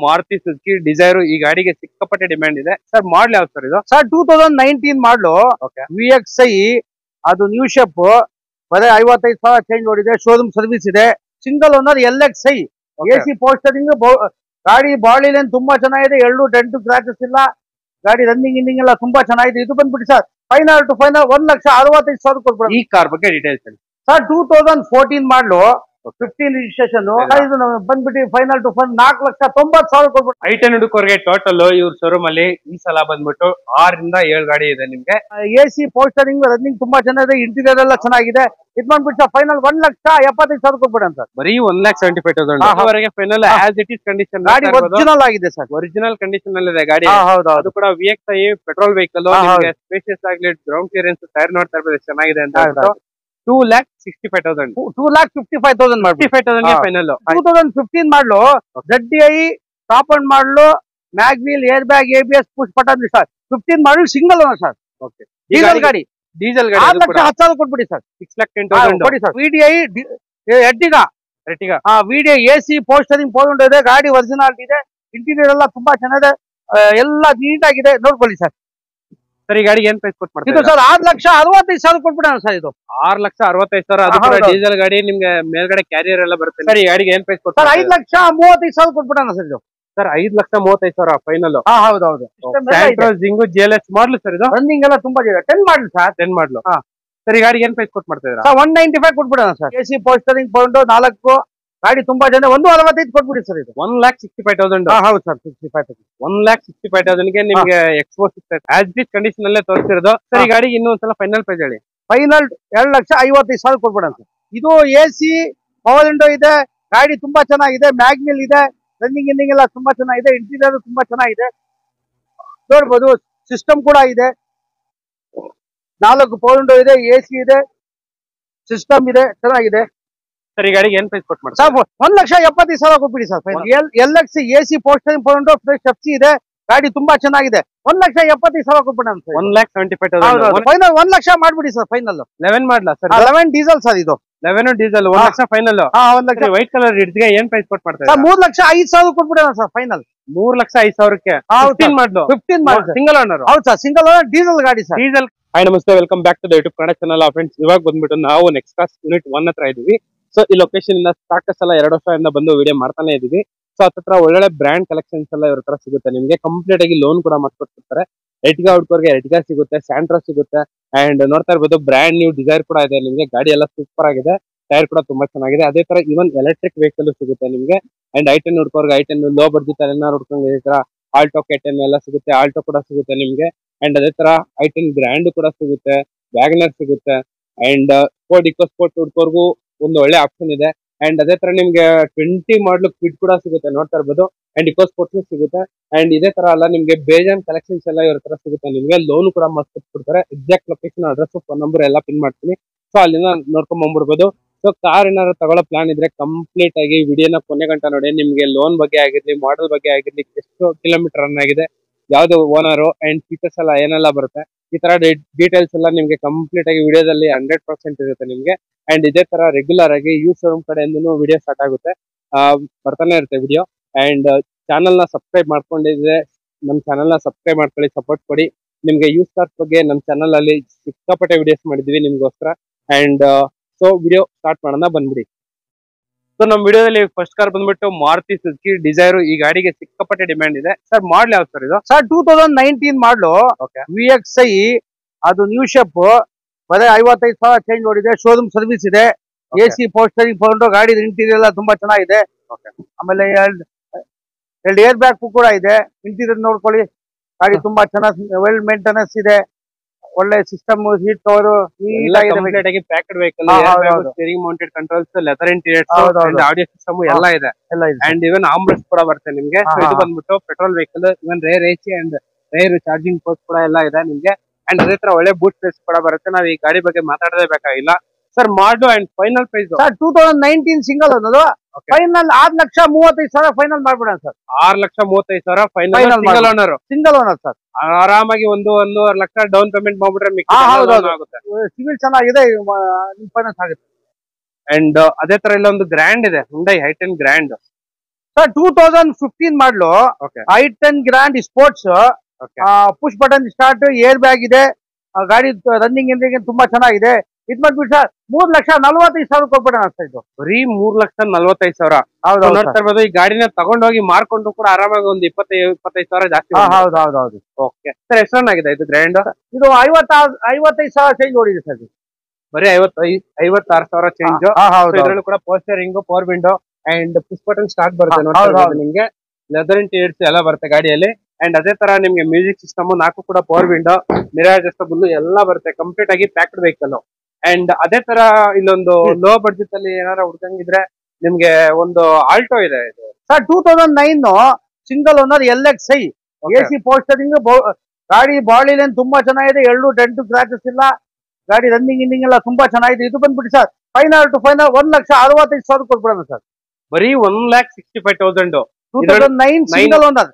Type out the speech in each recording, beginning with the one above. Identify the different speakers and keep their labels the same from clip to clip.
Speaker 1: Maruti Suzuki desire ಈ ಗಾಡಿಗೆ ಸಿಕ್ಕಾಪಟ್ಟೆ ಡಿಮ್ಯಾಂಡ್ ಇದೆ ಸರ್. ಮಾಡಲ್ ಯಾವ್ದು ಸರ್ ಇದು?
Speaker 2: ಸರ್ 2019 ಮಾಡಲು VXI ಅದು ನ್ಯೂ ಶೇಪ್ ಬರೀ 55,000 ಚೇಂಜ್ ಓಡಿದೆ. ಶೋರೂಮ್ ಸರ್ವಿಸ್ ಇದೆ. Single owner LXI AC ಪೋಸ್ಟರಿಂಗ್. ಗಾಡಿ ಬಾಡಿ ಲೈನ್ ತುಂಬಾ ಚೆನ್ನಾಗಿದೆ. ಎರಡು ಡೆಂಟ್ ಸ್ಕ್ರಾಚಸ್ ಇಲ್ಲ. ಗಾಡಿ ರನ್ನಿಂಗ್ ಇನ್ನಿಂಗ್ ಎಲ್ಲ ತುಂಬಾ ಚೆನ್ನಾಗಿದೆ. ಇದು ಬಂದ್ಬಿಟ್ಟು ಸರ್ ಫೈನಲ್ ಟು ಫೈನಲ್ 1,65,000 ಕೊಡ್ಬಿಡ.
Speaker 1: ಈ ಕಾರ್ ಬಗ್ಗೆ ಡೀಟೇಲ್ಸ್ ಹೇಳಿ
Speaker 2: ಸರ್. 2014 ಮಾಡಲು 15 ರಿಜಿಸ್ಟ್ರೇಷನ್. ಬಂದ್ಬಿಟ್ಟು ಫೈನಲ್ ಟು ಫೈನಲ್ 4,90,000 ಕೊಡ್ಬಿಟ್ಟು.
Speaker 1: i10 ಹುಡುಕರ್ಗೆ ಟೋಟಲ್ ಇವ್ರ ಶೋರೂಮ್ ಅಲ್ಲಿ ಈ ಸಲ ಬಂದ್ಬಿಟ್ಟು 6 ರಿಂದ 7 ಗಾಡಿ ಇದೆ ನಿಮ್ಗೆ.
Speaker 2: AC ಪೋಸ್ಟರಿಂಗ್ ರನ್ನಿಂಗ್ ತುಂಬಾ ಚೆನ್ನಾಗಿದೆ. ಇಂಟೀರಿಯರ್ ಎಲ್ಲ ಚೆನ್ನಾಗಿದೆ. ಇದು ಬಂದ್ಬಿಟ್ಟು ಫೈನಲ್ 1,75,000 ಕೊಡ್ಬಿಡ ಸರ್.
Speaker 1: ಬರೀ 1,75,000 final as it is condition.
Speaker 2: ಗಾಡಿ ಒರಿಜಿನಲ್ ಆಗಿದೆ ಸರ್.
Speaker 1: ಒರಿಜಿನಲ್ ಕಂಡೀಷನ್ ಅಲ್ಲಿ ಇದೆ ಗಾಡಿ.
Speaker 2: ಹೌದು.
Speaker 1: ಅದು ಕೂಡ VXI ಪೆಟ್ರೋಲ್ ವೆಹಿಕಲ್. ಸ್ಪೇಷಿಯಸ್ ಆಗ್ಲಿ, ಗ್ರೌಂಡ್ ಕ್ಲಿಯರೆನ್ಸ್ ಟೈರ್ ನೋಡ್ತಾ ಇರ್ಬೋದು ಚೆನ್ನಾಗಿದೆ ಅಂತ. 2,65,000
Speaker 2: 2,55,000
Speaker 1: 55,000 final.
Speaker 2: 2015 model ZDI top and model mag wheel air bag ABS push button sir. 15 model single owner sir. Diesel ಗಾಡಿ.
Speaker 1: ಡೀಸೆಲ್ ಗಾಡಿ
Speaker 2: 6,10,000 ಕೊಟ್ಬಿಡಿ ಸರ್.
Speaker 1: 6,10,000
Speaker 2: ಕೊಡಿ sir. VDI Ertiga VDI AC power steering ಪೋಸ್ಟ್ ಇದೆ. ಗಾಡಿ ಒರಿಜಿನಾಲಿಟಿ ಇದೆ. ಇಂಟೀರಿಯರ್ ಎಲ್ಲ ತುಂಬಾ ಚೆನ್ನಾಗಿದೆ. ಎಲ್ಲ ನೀಟ್ ಆಗಿದೆ. ನೋಡ್ಕೊಳ್ಳಿ ಸರ್.
Speaker 1: ಸರ್ ಈ ಗಾಡಿಗೆ ಏನ್ ಪ್ರೈಸ್ ಕೊಟ್ಟು ಮಾಡ್ತೀರಾ?
Speaker 2: ಇದು ಸರ್ 6,65,000 ಕೊಟ್ಬಿಡೋಣ ಸರ್. ಇದು
Speaker 1: 6,65,000. ಅದು ಕೂಡ ಡೀಸೆಲ್ ಗಾಡಿ. ನಿಮ್ಗೆ ಮೇಲ್ಗಡೆ ಕ್ಯಾರಿಯರ್ ಎಲ್ಲ ಬರುತ್ತೆ. ಸರ್ ಈ ಗಾಡಿಗೆ ಏನ್ ಪ್ರೈಸ್ ಕೊಟ್ಟು?
Speaker 2: ಸರ್ 5,35,000 ಕೊಟ್ಬಿಡೋಣ ಸರ್. ಇದು
Speaker 1: ಸರ್ 5,35,000 ಫೈನಲ್.
Speaker 2: ಹೌದೌದು.
Speaker 1: ಜಿಂಗು GLS ಮಾಡಲು ಸರ್. ಇದು
Speaker 2: ರನ್ನಿಂಗ್ ಎಲ್ಲ ತುಂಬಾ ಇದೆ. 10 ಮಾಡಲು ಸರ್.
Speaker 1: 10 ಮಾಡಲು. ಸರ್ ಈ ಗಾಡಿಗೆ ಏನ್ ಪ್ರೈಸ್ ಕೊಟ್ಟು ಮಾಡ್ತಾ ಇದ್ದೀರಾ?
Speaker 2: ಸರ್ 195 ಕೊಟ್ಬಿಡೋಣ ಸರ್. AC ಪೋಸ್ಟರಿಂಗ್ ಪೌಂಡ್ 4 ಗಾಡಿ ತುಂಬಾ ಜನ 1,65,000 ಕೊಟ್ಬಿಡಿ ಸರ್. ಇದು
Speaker 1: 1,65,000.
Speaker 2: ಹೌದು ಸರ್. 65,000.
Speaker 1: 1,65,000 ಗೆ ನಿಮ್ಗೆ ಎಕ್ಸ್ಪೋ ಸಿಗ್ತದೆ. ಆಸ್ ಇಟ್ ಕಂಡೀಷನ್ ಅಲ್ಲೇ ತೋರಿಸಿರೋದು. ಸರ್ ಈ ಗಾಡಿಗೆ ಇನ್ನೊಂದ್ಸಲ ಫೈನಲ್ ಪ್ರೈಸ್ ಹೇಳಿ.
Speaker 2: ಫೈನಲ್ 2,55,000 ಕೊಟ್ಬಿಡೋಣ ಸರ್. ಇದು AC ಪವರ್ ವಿಂಡೋ ಇದೆ. ಗಾಡಿ ತುಂಬಾ ಚೆನ್ನಾಗಿದೆ. ಮ್ಯಾಗ್ವಿಲ್ ಇದೆ. ರನ್ನಿಂಗ್ ಇನ್ನಿಂಗ್ ಎಲ್ಲ ತುಂಬಾ ಚೆನ್ನಾಗಿದೆ. ಇಂಟೀರಿಯರ್ ತುಂಬಾ ಚೆನ್ನಾಗಿದೆ. ನೋಡ್ಬೋದು. ಸಿಸ್ಟಮ್ ಕೂಡ ಇದೆ. 4 ಪವರ್ ವಿಂಡೋ ಇದೆ. AC ಇದೆ. ಸಿಸ್ಟಮ್ ಇದೆ. ಚೆನ್ನಾಗಿದೆ.
Speaker 1: ಸರ್ ಈ ಗಾಡಿಗೆ ಏನ್ ಪ್ರೈಸ್ ಕೊಟ್ಟು ಮಾಡ್ತಾರೆ?
Speaker 2: ಸರ್ 1,70,000 ಕೊಟ್ಬಿಡಿ sir. LXI AC ಪೋಸ್ಟರಿಂಗ್ power window fresh FC ಇದೆ. ಗಾಡಿ ತುಂಬಾ ಚೆನ್ನಾಗಿದೆ. 1,70,000 ಕೊಟ್ಬಿಡೋಣ ಸರ್.
Speaker 1: 1,75,000
Speaker 2: ಫೈನಲ್ 1,00,000 ಮಾಡ್ಬಿಡಿ ಸರ್. ಫೈನಲ್
Speaker 1: 11 ಮಾಡ್ಲಾ ಸರ್?
Speaker 2: 11 diesel sir. ಇದು
Speaker 1: 11 ಡೀಸೆಲ್ 1,00,000 ಫೈನಲ್.
Speaker 2: 1,00,000.
Speaker 1: ವೈಟ್ ಕಲರ್ ಇಡ್ಸ್ಗೆ ಏನ್ ಪ್ರೈಸ್ ಕೊಟ್ಟು ಮಾಡ್ತಾರೆ?
Speaker 2: 3,05,000 ಕೊಟ್ಬಿಡೋಣ sir. Final
Speaker 1: 3,05,000ಕ್ಕೆ 15 model.
Speaker 2: 15 model
Speaker 1: single owner.
Speaker 2: ಹೌದು ಸರ್. ಸಿಂಗಲ್ ಓನರ್ ಡೀಸೆಲ್ ಗಾಡಿ ಸರ್.
Speaker 1: ಡೀಸೆಲ್. ಹಾಯ್ ನಮಸ್ತೆ, welcome back to the YouTube Kannada channel. Friends, ಇವಾಗ ಬಂದ್ಬಿಟ್ಟು ನಾವು ನೆಕ್ಸಾಸ್ ಯೂನಿಟ್ 1 ಹತ್ರ ಇದೀವಿ. ಸೊ ಈ ಲೊಕೇಶನ್ ಇಂದ ಸಾಕಷ್ಟು ಸಲ 2 ವರ್ಷದಿಂದ ಬಂದು ವಿಡಿಯೋ ಮಾಡ್ತಾನೆ ಇದೀವಿ. ಸೊ ಹತ್ರ ಒಳ್ಳೆ ಬ್ರ್ಯಾಂಡ್ ಕಲೆಕ್ಷನ್ಸ್ ಎಲ್ಲ ಇವ್ರ ಹತ್ರ ಸಿಗುತ್ತೆ ನಿಮ್ಗೆ. ಕಂಪ್ಲೀಟ್ ಆಗಿ ಲೋನ್ ಕೂಡ ಮಾಡ್ಕೊಡ್ತಾರೆ. ಎರ್ಟಿಗಾ ಹುಡ್ಕೋರ್ಗೆ ಎರ್ಟಿಗಾ ಸಿಗುತ್ತೆ, ಸ್ಯಾಂಟ್ರಾ ಸಿಗುತ್ತೆ. ಅಂಡ್ ನೋಡ್ತಾ ಇರ್ಬೋದು ಬ್ರ್ಯಾಂಡ್ ನ್ಯೂ ಡಿಸೈರ್ ಕೂಡ ಇದೆ ನಿಮ್ಗೆ. ಗಾಡಿ ಎಲ್ಲ ಸೂಪರ್ ಆಗಿದೆ. ಟೈರ್ ಕೂಡ ತುಂಬಾ ಚೆನ್ನಾಗಿದೆ. ಅದೇ ತರ ಇವನ್ ಎಲೆಕ್ಟ್ರಿಕ್ ವೆಹಿಕಲ್ ಸಿಗುತ್ತೆ ನಿಮ್ಗೆ. And i10 ಹುಡ್ಕೋರ್ಗೆ i10 low budget ಏನಾರು ಹುಡ್ಕೊಂಡ್ರೆ ಈ ತರ ಆಲ್ಟೋ K10 ಎಲ್ಲ ಸಿಗುತ್ತೆ. ಆಲ್ಟೋ ಕೂಡ ಸಿಗುತ್ತೆ ನಿಮ್ಗೆ. ಅಂಡ್ ಅದೇ ತರ i10 ಗ್ರ್ಯಾಂಡ್ ಕೂಡ ಸಿಗುತ್ತೆ. ವ್ಯಾಗನರ್ ಸಿಗುತ್ತೆ. ಅಂಡ್ ಸ್ಪೋರ್ಟ್ ಇಕೋ ಸ್ಪೋರ್ಟ್ ಹುಡ್ಕೋರ್ಗೂ ಒಂದು ಒಳ್ಳೆ ಆಪ್ಷನ್ ಇದೆ. ಅಂಡ್ ಅದೇ ತರ ನಿಮ್ಗೆ 20 ಮಾಡಲು ಕ್ವಿಡ್ ಕೂಡ ಸಿಗುತ್ತೆ. ನೋಡ್ತಾ ಇರ್ಬೋದು. ಅಂಡ್ ಇಕೋ ಸ್ಪೋರ್ಟ್ಸ್ ಸಿಗುತ್ತೆ. ಅಂಡ್ ಇದೇ ತರ ಅಲ್ಲ ನಿಮ್ಗೆ ಬೇಜಾನ್ ಕಲೆಕ್ಷನ್ಸ್ ಎಲ್ಲ ಇವ್ರ ತರ ಸಿಗುತ್ತೆ ನಿಮ್ಗೆ. ಲೋನ್ ಕೂಡ ಮಾಡ್ಕೊಡ್ತಾರೆ. Exact location, address, phone number ಎಲ್ಲ ಪಿನ್ ಮಾಡ್ತೀನಿ. ಸೊ ಅಲ್ಲಿಂದ ನೋಡ್ಕೊಂಡ್ ಬಂದ್ಬಿಡ್ಬೋದು. ಸೊ ಕಾರ್ ಏನಾದ್ರು ತಗೊಳ್ಳೋ ಪ್ಲಾನ್ ಇದ್ರೆ ಕಂಪ್ಲೀಟ್ ಆಗಿ ವಿಡಿಯೋನ ಕೊನೆ ಗಂಟ ನೋಡಿ. ನಿಮ್ಗೆ ಲೋನ್ ಬಗ್ಗೆ ಆಗಿರ್ಲಿ, ಮಾಡೆಲ್ ಬಗ್ಗೆ ಆಗಿರ್ಲಿ, ಎಷ್ಟು ಕಿಲೋಮೀಟರ್ ರನ್ ಆಗಿದೆ, ಯಾವ್ದು ಓನರು ಅಂಡ್ ಫೀಚರ್ಸ್ ಎಲ್ಲ ಏನೆಲ್ಲ ಬರುತ್ತೆ, ಈ ತರ ಡೀಟೇಲ್ಸ್ ಎಲ್ಲ ನಿಮ್ಗೆ ಕಂಪ್ಲೀಟ್ ಆಗಿ ವಿಡಿಯೋದಲ್ಲಿ 100% ಇರುತ್ತೆ ನಿಮ್ಗೆ. ಅಂಡ್ ಇದೇ ತರ ರೆಗ್ಯುಲರ್ ಆಗಿ ಯೂ ಶೋರೂಮ್ ಕಡೆಯಿಂದನೂ ವಿಡಿಯೋ ಸ್ಟಾರ್ಟ್ ಆಗುತ್ತೆ. ಬರ್ತಾನೆ ಇರುತ್ತೆ ವಿಡಿಯೋ. ಅಂಡ್ ಚಾನಲ್ ನ ಸಬ್ಸ್ಕ್ರೈಬ್ ಮಾಡ್ಕೊಂಡಿದ್ರೆ ನಮ್ಮ ಚಾನಲ್ ನ ಸಬ್ಸ್ಕ್ರೈಬ್ ಮಾಡ್ಕೊಳ್ಳಿ, ಸಪೋರ್ಟ್ ಕೊಡಿ. ನಿಮ್ಗೆ ಯೂಸ್ ಕಾರ್ಸ್ ಬಗ್ಗೆ ನಮ್ಮ ಚಾನಲ್ ಅಲ್ಲಿ ಸಿಕ್ಕಾಪಟ್ಟೆ ವಿಡಿಯೋಸ್ ಮಾಡಿದ್ವಿ ನಿಮ್ಗೋಸ್ಕರ. ಅಂಡ್ ಸೊ ವಿಡಿಯೋ ಸ್ಟಾರ್ಟ್ ಮಾಡೋಣ, ಬಂದ್ಬಿಡಿ. ಸೊ ನಮ್ಮ ವಿಡಿಯೋದಲ್ಲಿ ಫಸ್ಟ್ ಕಾರ್ ಬಂದ್ಬಿಟ್ಟು ಮಾರುತಿ ಸುಜುಕಿ ಡಿಸೈರ್. ಈ ಗಾಡಿಗೆ ಸಿಕ್ಕಾಪಟ್ಟೆ ಡಿಮ್ಯಾಂಡ್ ಇದೆ ಸರ್. ಮಾಡಲ್ ಯಾವ್ದು ಸರ್ ಇದು?
Speaker 2: ಸರ್ 2019 ಮಾಡಲು VXI ಅದು ನ್ಯೂ ಶೇಪ್ ಬರೀ 55,000 ಚೇಂಜ್ ಓಡಿದೆ. ಶೋರೂಮ್ ಸರ್ವಿಸ್ ಇದೆ. AC ಪೋಸ್ಟರಿಂಗ್ ಪೌಂಡ್. ಗಾಡಿ ಇಂಟೀರಿಯರ್ ಎಲ್ಲ ತುಂಬಾ ಚೆನ್ನಾಗಿದೆ. ಆಮೇಲೆ 2 ಏರ್ ಬ್ಯಾಗ್ ಕೂಡ ಇದೆ. ಇಂಟೀರಿಯರ್ ನೋಡ್ಕೊಳ್ಳಿ. ಗಾಡಿ ತುಂಬಾ ಚೆನ್ನಾಗಿ ವೆಲ್ ಮೇಂಟೆನೆನ್ಸ್ ಇದೆ. ಒಳ್ಳೆ ಸಿಸ್ಟಮ್, ಸೀಟ್ ಕವರ್
Speaker 1: ಕಂಪ್ಲೀಟ್ ಆಗಿ packed vehicle, steering mounted controls, leather interiors, audio system ಎಲ್ಲ ಇದೆ. ಅಂಡ್ ಇವನ್ ಆಂಬ್ರೆಸ್ ಕೂಡ ಬರುತ್ತೆ ನಿಮ್ಗೆ. ಇದು ಬಂದ್ಬಿಟ್ಟು petrol vehicle. Even rear AC and rear charging port ಕೂಡ ಎಲ್ಲ ಇದೆ ನಿಮ್ಗೆ. ಅಂಡ್ ಅದೇ ತರ ಒಳ್ಳೆ ಬೂಟ್ ಸ್ಪೇಸ್ ಕೂಡ ಬರುತ್ತೆ. ನಾವ್ ಈ ಗಾಡಿ ಬಗ್ಗೆ ಮಾತಾಡದೇ ಬೇಕಾಗಿಲ್ಲ sir. Model and final price
Speaker 2: sir 2019 single ಅನ್ನೋದು ಫೈನಲ್ 6,35,000 ಫೈನಲ್ ಮಾಡ್ಬಿಡೋಣ sir.
Speaker 1: 6,35,000 final. Single owner.
Speaker 2: Single owner sir.
Speaker 1: ಆರಾಮಾಗಿ 1.5 ಲಕ್ಷ ಡೌನ್ ಪೇಮೆಂಟ್ ಮಾಡ್ಬಿಟ್ರೆ ಆಗುತ್ತೆ.
Speaker 2: ಸಿವಿಲ್ ಚೆನ್ನಾಗಿದೆ, ಫೈನಾನ್ಸ್ ಆಗುತ್ತೆ.
Speaker 1: ಅಂಡ್ ಅದೇ ತರ ಇಲ್ಲ ಒಂದು ಗ್ರ್ಯಾಂಡ್ ಇದೆ, Hyundai i10 grand.
Speaker 2: Sir 2015 model
Speaker 1: okay
Speaker 2: i10 grand sports
Speaker 1: okay
Speaker 2: push button start air bag ಇದೆ ಗಾಡಿ ರನ್ನಿಂಗ್ ಇಂಜಿನ್ ತುಂಬಾ ಚೆನ್ನಾಗಿದೆ ಇದ್ ಬಂದ್ಬಿಟ್ಟು ಸರ್ 3,45,000 ಕೊಟ್ಬಿಡೋಣ ಸರ್ ಇದು
Speaker 1: ಬರೀ 3,45,000
Speaker 2: ಹೌದು
Speaker 1: ನೋಡ್ತಾ ಇರ್ಬೋದು ಈ ಗಾಡಿನ ತಗೊಂಡೋಗಿ ಮಾರ್ಕೊಂಡು ಕೂಡ ಆರಾಮಾಗಿ ಒಂದು 25,000 ಜಾಸ್ತಿ
Speaker 2: ಹೌದು
Speaker 1: ಓಕೆ ಸರ್ ಎಷ್ಟು ರನ್ ಆಗಿದೆ ಇದು ಗ್ರ್ಯಾಂಡ್
Speaker 2: ಇದು 55,000 ಚೇಂಜ್ ಓಡಿದೆ ಸರ್
Speaker 1: ಬರೀ 56,000 ಚೇಂಜ್ ಇದ್ರಲ್ಲೂ ಕೂಡ ಪೋಸ್ಟರಿಂಗ್ power window and push button start ಬರುತ್ತೆ ನೋಡ್ತಾ ನಿಮ್ಗೆ ಲೆದರ್ ಇಂಟೀರಿಯರ್ಸ್ ಎಲ್ಲ ಬರುತ್ತೆ ಗಾಡಿಯಲ್ಲಿ ಅಂಡ್ ಅದೇ ತರ ನಿಮ್ಗೆ ಮ್ಯೂಸಿಕ್ ಸಿಸ್ಟಮ್ 4 ಕೂಡ ಪವರ್ ವಿಂಡೋ ಮಿರರ್ ಅಡ್ಜಸ್ಟಬಲ್ ಎಲ್ಲ ಬರುತ್ತೆ ಕಂಪ್ಲೀಟ್ ಆಗಿ ಪ್ಯಾಕ್ಡ್ ವೆಹಿಕಲ್ ಅಂಡ್ ಅದೇ ತರ ಇಲ್ಲೊಂದು ಲೋ ಬಡ್ಜೆಟ್ ಅಲ್ಲಿ ಏನಾರ ಹುಡ್ಕಂಗಿದ್ರೆ ನಿಮ್ಗೆ ಒಂದು ಆಲ್ಟೋ ಇದೆ ಇದು
Speaker 2: sir 2009 single owner LXi AC ಪೋಸ್ಟರಿಂಗ್ ಗಾಡಿ ಬಾಡಿ ಲೈನ್ ತುಂಬಾ ಚೆನ್ನಾಗಿದೆ ಎಲ್ಲೂ ಡೆಂಟ್ ಕ್ರಾಚಸ್ ಇಲ್ಲ ಗಾಡಿ ರನ್ನಿಂಗ್ ಇಂಡಿಂಗ್ ಎಲ್ಲ ತುಂಬಾ ಚೆನ್ನಾಗಿದೆ ಇದು ಬಂದ್ಬಿಟ್ಟು ಸರ್ ಫೈನಲ್ 1,65,000 ಕೊಟ್ಬಿಡೋಣ ಸರ್
Speaker 1: ಬರೀ 1,65,000
Speaker 2: 2009 single owner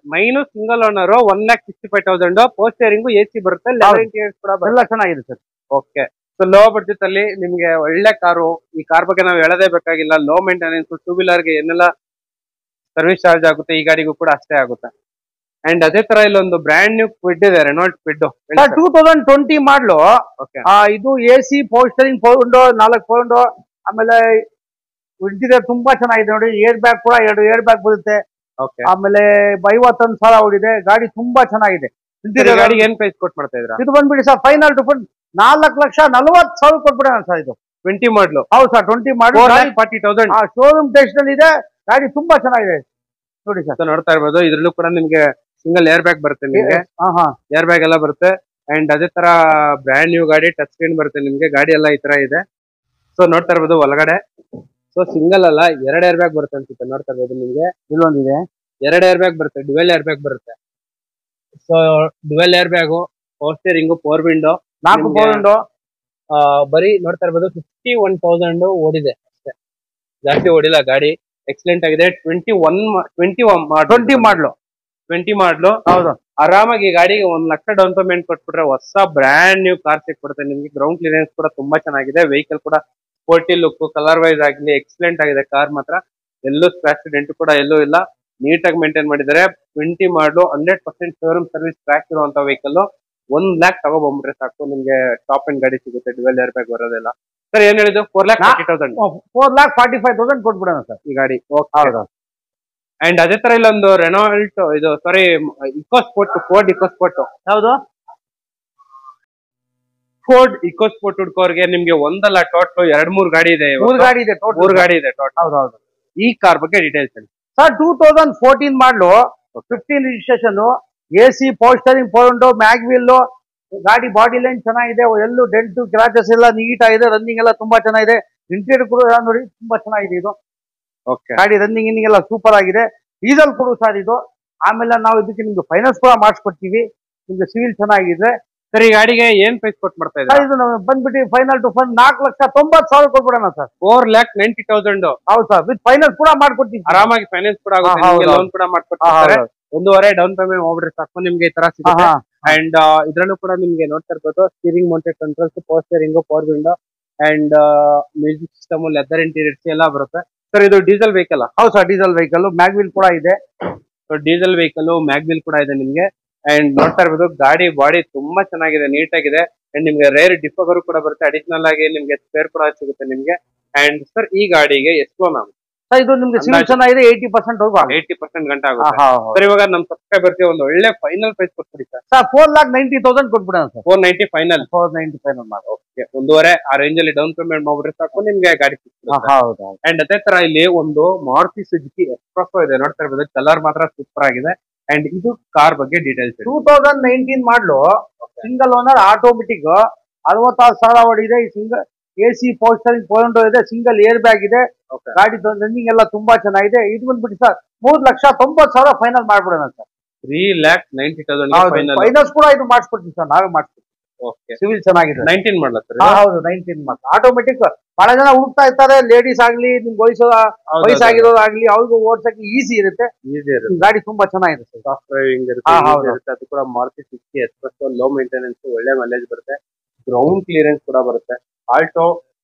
Speaker 1: single owner 1,65,000 ಪೋಸ್ಟರಿಂಗ್ AC ಬರುತ್ತೆ ಲೆದರ್ ಇಂಟೀರಿಯರ್ಸ್ ಕೂಡ
Speaker 2: ಎಲ್ಲ ಚೆನ್ನಾಗಿದೆ sir
Speaker 1: okay so low budget ಅಲ್ಲಿ ನಿಮ್ಗೆ ಒಳ್ಳೆ ಕಾರು ಈ ಕಾರ್ ಬಗ್ಗೆ ನಾವು ಹೇಳದೇ ಬೇಕಾಗಿಲ್ಲ ಲೋ ಮೇಂಟೆನೆನ್ಸ್ 2 ವೀಲರ್ಗೆ ಏನೆಲ್ಲ ಸರ್ವಿಸ್ ಚಾರ್ಜ್ ಆಗುತ್ತೆ ಈ ಗಾಡಿಗೂ ಕೂಡ ಅಷ್ಟೇ ಆಗುತ್ತೆ ಅಂಡ್ ಅದೇ ತರ ಇಲ್ಲೊಂದು ಬ್ರ್ಯಾಂಡ್ ನ್ಯೂ ಕ್ವಿಡ್ ಇದೆ ರೆನಾಲ್ಟ್ ಕ್ವಿಡ್
Speaker 2: 2020 ಮಾಡ್ಲು ಇದು AC ಪೋಸ್ಟರಿಂಗ್ ಪೌಂಡ್ 4 ಪೌಂಡ್ ಆಮೇಲೆ ಇಂಟೀರಿಯರ್ ತುಂಬಾ ಚೆನ್ನಾಗಿದೆ ನೋಡಿ ಏರ್ ಬ್ಯಾಗ್ ಕೂಡ 2 ಏರ್ ಬ್ಯಾಗ್ ಬರುತ್ತೆ ಆಮೇಲೆ 51,000 ಓಡಿದೆ ಗಾಡಿ ತುಂಬಾ ಚೆನ್ನಾಗಿದೆ
Speaker 1: ಇಂಟೀರಿಯರ್ ಗಾಡಿ ಏನ್ ಪ್ರೈಸ್ ಕೊಟ್ ಮಾಡ್ತಾ ಇದ್ರ
Speaker 2: ಇದು ಬಂದ್ಬಿಡಿ ಸರ್ ಫೈನಲ್ 4,40,000 ಕೊಟ್ಬಿಡೋಣ ಸರ್ ಇದು
Speaker 1: 20 ಮಾಡ್ಲು
Speaker 2: ಹೌದು ಸರ್ 20 ಮಾಡ್ಲು
Speaker 1: 40,000
Speaker 2: ಶೋರೂಮ್ ಟೆಸ್ಟ್ ನಲ್ಲಿ ಇದೆ ಗಾಡಿ ತುಂಬಾ ಚೆನ್ನಾಗಿದೆ ನೋಡಿ ಸರ್
Speaker 1: ನೋಡ್ತಾ ಇರ್ಬೋದು ಇದ್ರಲ್ಲೂ ಕೂಡ ನಿಮ್ಗೆ ಸಿಂಗಲ್ ಏರ್ ಬ್ಯಾಗ್ ಬರುತ್ತೆ ನಿಮ್ಗೆ ಏರ್ ಬ್ಯಾಗ್ ಎಲ್ಲ ಬರುತ್ತೆ ಅಂಡ್ ಅದೇ ತರ ಬ್ರ್ಯಾಂಡ್ ನ್ಯೂ ಗಾಡಿ ಟಚ್ ಸ್ಕ್ರೀನ್ ಬರುತ್ತೆ ನಿಮ್ಗೆ ಗಾಡಿ ಎಲ್ಲ ಈ ತರ ಇದೆ ಸೊ ನೋಡ್ತಾ ಇರ್ಬೋದು ಒಳಗಡೆ ಸೊ ಸಿಂಗಲ್ ಅಲ್ಲ 2 ಏರ್ ಬ್ಯಾಗ್ ಬರುತ್ತೆ ಅನ್ಸುತ್ತೆ ನೋಡ್ತಾ ಇರ್ಬೋದು ನಿಮ್ಗೆ
Speaker 2: ಇಲ್ಲೊಂದಿದೆ
Speaker 1: 2 ಏರ್ ಬ್ಯಾಗ್ ಬರುತ್ತೆ ಡ್ಯುವೆಲ್ ಏರ್ ಬ್ಯಾಗ್ ಬರುತ್ತೆ so dual air bag power steering power window
Speaker 2: 4 power window
Speaker 1: ಬರೀ ನೋಡ್ತಾ ಇರ್ಬೋದು 51,000 ಓಡಿದೆ ಅಷ್ಟೇ ಜಾಸ್ತಿ ಓಡಿಲ್ಲ ಗಾಡಿ ಎಕ್ಸಲೆಂಟ್ ಆಗಿದೆ 20 ಮಾಡ್ಲು
Speaker 2: ಹೌದು
Speaker 1: ಆರಾಮಾಗಿ ಗಾಡಿಗೆ 1 ಲಕ್ಷ ಡೌನ್ ಪೇಮೆಂಟ್ ಕೊಟ್ಬಿಟ್ರೆ ಹೊಸ ಬ್ರ್ಯಾಂಡ್ ನ್ಯೂ ಕಾರ್ ಸಿಕ್ಬಿಡುತ್ತೆ ನಿಮ್ಗೆ ಗ್ರೌಂಡ್ ಕ್ಲಿಯರೆನ್ಸ್ ಕೂಡ ತುಂಬಾ ಚೆನ್ನಾಗಿದೆ ವೆಹಿಕಲ್ ಕೂಡ ಸ್ಪೋರ್ಟಿ ಲುಕ್ ಕಲರ್ ವೈಸ್ ಆಗಲಿ ಎಕ್ಸಲೆಂಟ್ ಆಗಿದೆ ಕಾರ್ ಮಾತ್ರ ಎಲ್ಲೂ ಸ್ಕ್ರಾಚ್ ಡೆಂಟ್ ಕೂಡ ಎಲ್ಲೂ ಇಲ್ಲ ನೀಟಾಗಿ ಮೇಂಟೈನ್ ಮಾಡಿದ್ದಾರೆ 20 ಮಾಡ್ಲು 100% ಶೋರೂಮ್ ಸರ್ವಿಸ್ ಟ್ರ್ಯಾಕ್ ಇರುವಂತ ವೆಹಿಕಲ್ 1 lakh ತಗೊಬಂದ್ಬಿಟ್ರೆ ಸಾಕು ನಿಮ್ಗೆ ಟಾಪ್ ಅಂಡ್ ಗಾಡಿ ಸಿಗುತ್ತೆ ಡ್ಯುವೆಲ್ ಏರ್ ಬ್ಯಾಗ್ ಬರೋದೆಲ್ಲ ಸರ್ ಏನ್ ಹೇಳಿದ್ದು
Speaker 2: 4,45,000 ಕೊಟ್ಬಿಡೋಣ ಸರ್ ಈ ಗಾಡಿ
Speaker 1: ಅಂಡ್ ಅದೇ ತರ ಇಲ್ಲೊಂದು ರೆನಾಲ್ಟ್ ಇದು ಸಾರಿ ಫೋರ್ಡ್ ಇಕೋಸ್ಪೋರ್ಟ್
Speaker 2: ಹೌದು
Speaker 1: ಫೋರ್ಡ್ ಇಕೋಸ್ಪೋರ್ಟ್ ಹುಡ್ಕೋರ್ಗೆ ನಿಮ್ಗೆ ಒಂದಲ್ಲ ಟೋಟಲ್ 2-3 ಗಾಡಿ ಇದೆ 3 ಗಾಡಿ ಇದೆ ಟೋಟಲ್
Speaker 2: ಹೌದು
Speaker 1: ಈ ಕಾರ್ ಬಗ್ಗೆ ಡೀಟೇಲ್ಸ್ ಹೇಳಿ
Speaker 2: sir 2014 model 15 registration AC power steering power window mag wheel ಗಾಡಿ ಬಾಡಿ ಲೈನ್ ಚೆನ್ನಾಗಿದೆ ಎಲ್ಲೂ ಡೆಂಟ್ ಕ್ರಾಚಸ್ ಎಲ್ಲ ನೀಟ್ ಆಗಿದೆ ರನ್ನಿಂಗ್ ಎಲ್ಲ ತುಂಬಾ ಚೆನ್ನಾಗಿದೆ ಇಂಟೀರಿಯರ್ ಕೂಡ ನೋಡಿ ತುಂಬಾ ಚೆನ್ನಾಗಿದೆ ಇದು ಗಾಡಿ ರನ್ನಿಂಗ್ ಇನ್ನಿಂಗ್ ಎಲ್ಲ ಸೂಪರ್ ಆಗಿದೆ ಡೀಸೆಲ್ ಕೊಡು ಸರ್ ಇದು ಆಮೇಲೆ ನಾವು ಇದಕ್ಕೆ ನಿಮ್ಗೆ ಫೈನಾನ್ಸ್ ಕೂಡ ಮಾಡಿಸ್ಕೊಡ್ತೀವಿ ನಿಮ್ಗೆ ಸಿವಿಲ್ ಚೆನ್ನಾಗಿದೆ
Speaker 1: ಸರ್ ಈ ಗಾಡಿಗೆ ಏನ್ ಪ್ರೈಸ್ ಕೊಟ್ಟು ಮಾಡ್ತಾ ಇದ್ದಾರೆ
Speaker 2: ಇದು ಬಂದ್ಬಿಟ್ಟು ಫೈನಲ್ ಟು ಫೈನ್ 4,90,000 ಕೊಟ್ಬಿಡೋಣ ಸರ್
Speaker 1: 4,90,000
Speaker 2: ಹೌದು ಸರ್ ವಿತ್ ಫೈನಾನ್ಸ್ ಕೂಡ ಮಾಡ್ಕೊಡ್ತೀವಿ
Speaker 1: ಆರಾಮಾಗಿ ಫೈನಾನ್ಸ್ ಕೂಡ ಆಗುತ್ತೆ ಲೋನ್ ಕೂಡ ಮಾಡ್ಕೊಡ್ತಾರೆ 1.5 ಡೌನ್ ಪೇಮೆಂಟ್ ಹೋಗ್ಬಿಟ್ರೆ ಸಾಕು ನಿಮ್ಗೆ ಈ ತರ ಸಿಗುತ್ತೆ ಅಂಡ್ ಇದ್ರಲ್ಲೂ ಕೂಡ ನಿಮ್ಗೆ ನೋಡ್ತಾ ಇರ್ಬೋದು steering mounted controls power steering power window and music system leather interiors ಎಲ್ಲ ಬರುತ್ತೆ ಸರ್ ಇದು ಡೀಸೆಲ್ ವೆಹಿಕಲ್
Speaker 2: ಹೌದು ಸರ್ ಡೀಸೆಲ್ ವೆಹಿಕಲ್ ಮ್ಯಾಗ್ವಿಲ್ ಕೂಡ ಇದೆ
Speaker 1: ಸೊ ಡೀಸೆಲ್ ವೆಹಿಕಲ್ ಮ್ಯಾಗ್ವಿಲ್ ಕೂಡ ಇದೆ ನಿಮ್ಗೆ ಅಂಡ್ ನೋಡ್ತಾ ಇರ್ಬೋದು ಗಾಡಿ ಬಾಡಿ ತುಂಬಾ ಚೆನ್ನಾಗಿದೆ ನೀಟ್ ಆಗಿದೆ ಅಂಡ್ ನಿಮ್ಗೆ ರೇರ್ ಡಿಫೋಗರ್ ಕೂಡ ಬರುತ್ತೆ ಅಡಿಷನಲ್ ಆಗಿ ನಿಮ್ಗೆ ಸ್ಪೇರ್ ಕೂಡ ಸಿಗುತ್ತೆ ನಿಮ್ಗೆ ಅಂಡ್ ಸರ್ ಈ ಗಾಡಿಗೆ ಎಷ್ಟು ಲೋನ್ ಆಗುತ್ತೆ
Speaker 2: ಸರ್ ಇದು ನಿಮ್ಗೆ ಸಿವಿಲ್ ಚೆನ್ನಾಗಿದೆ
Speaker 1: 80% ಗಂಟೆ ಆಗುತ್ತೆ ಸರ್ ಇವಾಗ ನಮ್ ಸಬ್ಸ್ಕ್ರೈಬರ್ಸ್ ಒಂದು ಒಳ್ಳೆ ಫೈನಲ್ ಪ್ರೈಸ್ ಕೊಟ್ಬಿಡಿ ಸರ್
Speaker 2: 4,90,000 ಕೊಟ್ಬಿಡೋಣ ಸರ್
Speaker 1: 490 ಫೈನಲ್
Speaker 2: 490 ಫೈನಲ್ ಮಾಡಿ
Speaker 1: ಓಕೆ 1.5 ಆ ರೇಂಜ್ ಅಲ್ಲಿ ಡೌನ್ ಪೇಮೆಂಟ್ ಮಾಡ್ಬಿಟ್ರೆ ಸಾಕು ನಿಮ್ಗೆ ಗಾಡಿ ಸಿಗುತ್ತೆ ಅಂಡ್ ಅದೇ ತರ ಇಲ್ಲಿ ಒಂದು ಮಾರುತಿ ಸುಜುಕಿ ಎಕ್ಸ್ಪ್ರೆಸ್ ಇದೆ ನೋಡ್ತಾ ಇರ್ಬೋದು ಕಲರ್ ಮಾತ್ರ ಸೂಪರ್ ಆಗಿದೆ ಅಂಡ್ ಇದು ಕಾರ್ ಬಗ್ಗೆ ಡೀಟೇಲ್ಸ್
Speaker 2: 2019 ಮಾಡ್ಲು ಸಿಂಗಲ್ ಓನರ್ ಆಟೋಮೆಟಿಕ್ 66,000 ಓಡಿದೆ ಈ ಸಿಂಗಲ್ AC ಪೋಸ್ಟರಿಂಗ್ ಪೌಂಡ್ ಇದೆ ಸಿಂಗಲ್ ಏರ್ ಬ್ಯಾಗ್ ಇದೆ ಗಾಡಿ ರನ್ನಿಂಗ್ ಎಲ್ಲ ತುಂಬಾ ಚೆನ್ನಾಗಿದೆ ಇದು ಬಂದ್ಬಿಟ್ಟು ಸರ್ 3,90,000 ಫೈನಲ್ ಮಾಡ್ಬಿಡೋಣ ಸರ್
Speaker 1: 3,90,000
Speaker 2: ಫೈನಾನ್ಸ್ ಕೂಡ ಇದು ಮಾಡಿಸ್ಕೊಡ್ತೀವಿ ಸರ್ ನಾವೇ ಮಾಡಿಸ್ತೀವಿ ಸಿವಿಲ್ ಚೆನ್ನಾಗಿದೆ
Speaker 1: 19 ಮಾಡಲ ಸರ್
Speaker 2: ಹೌದು 19 ಮಾತ್ರ ಆಟೋಮೆಟಿಕ್ ಬಹಳ ಜನ ಹುಡುಕ್ತಾ ಇರ್ತಾರೆ ಲೇಡೀಸ್ ಆಗ್ಲಿ ನಿಮ್ಗೆ ವಯಸ್ಸಾಗಿರೋದಾಗ್ಲಿ ಅವ್ರಿಗೂ ಓಡ್ಸಕ್ಕೆ ಈಸಿ ಇರುತ್ತೆ ಗಾಡಿ ತುಂಬಾ ಚೆನ್ನಾಗಿದೆ ಸರ್
Speaker 1: ಸಾಫ್ಟ್ ಡ್ರೈವಿಂಗ್ ಇರುತ್ತೆ ಅದು ಕೂಡ Maruti Suzuki express low maintenance ಒಳ್ಳೆ ಮೈಲೇಜ್ ಬರುತ್ತೆ ಗ್ರೌಂಡ್ ಕ್ಲಿಯರೆನ್ಸ್ ಕೂಡ ಬರುತ್ತೆ ಆಲ್ಟೋ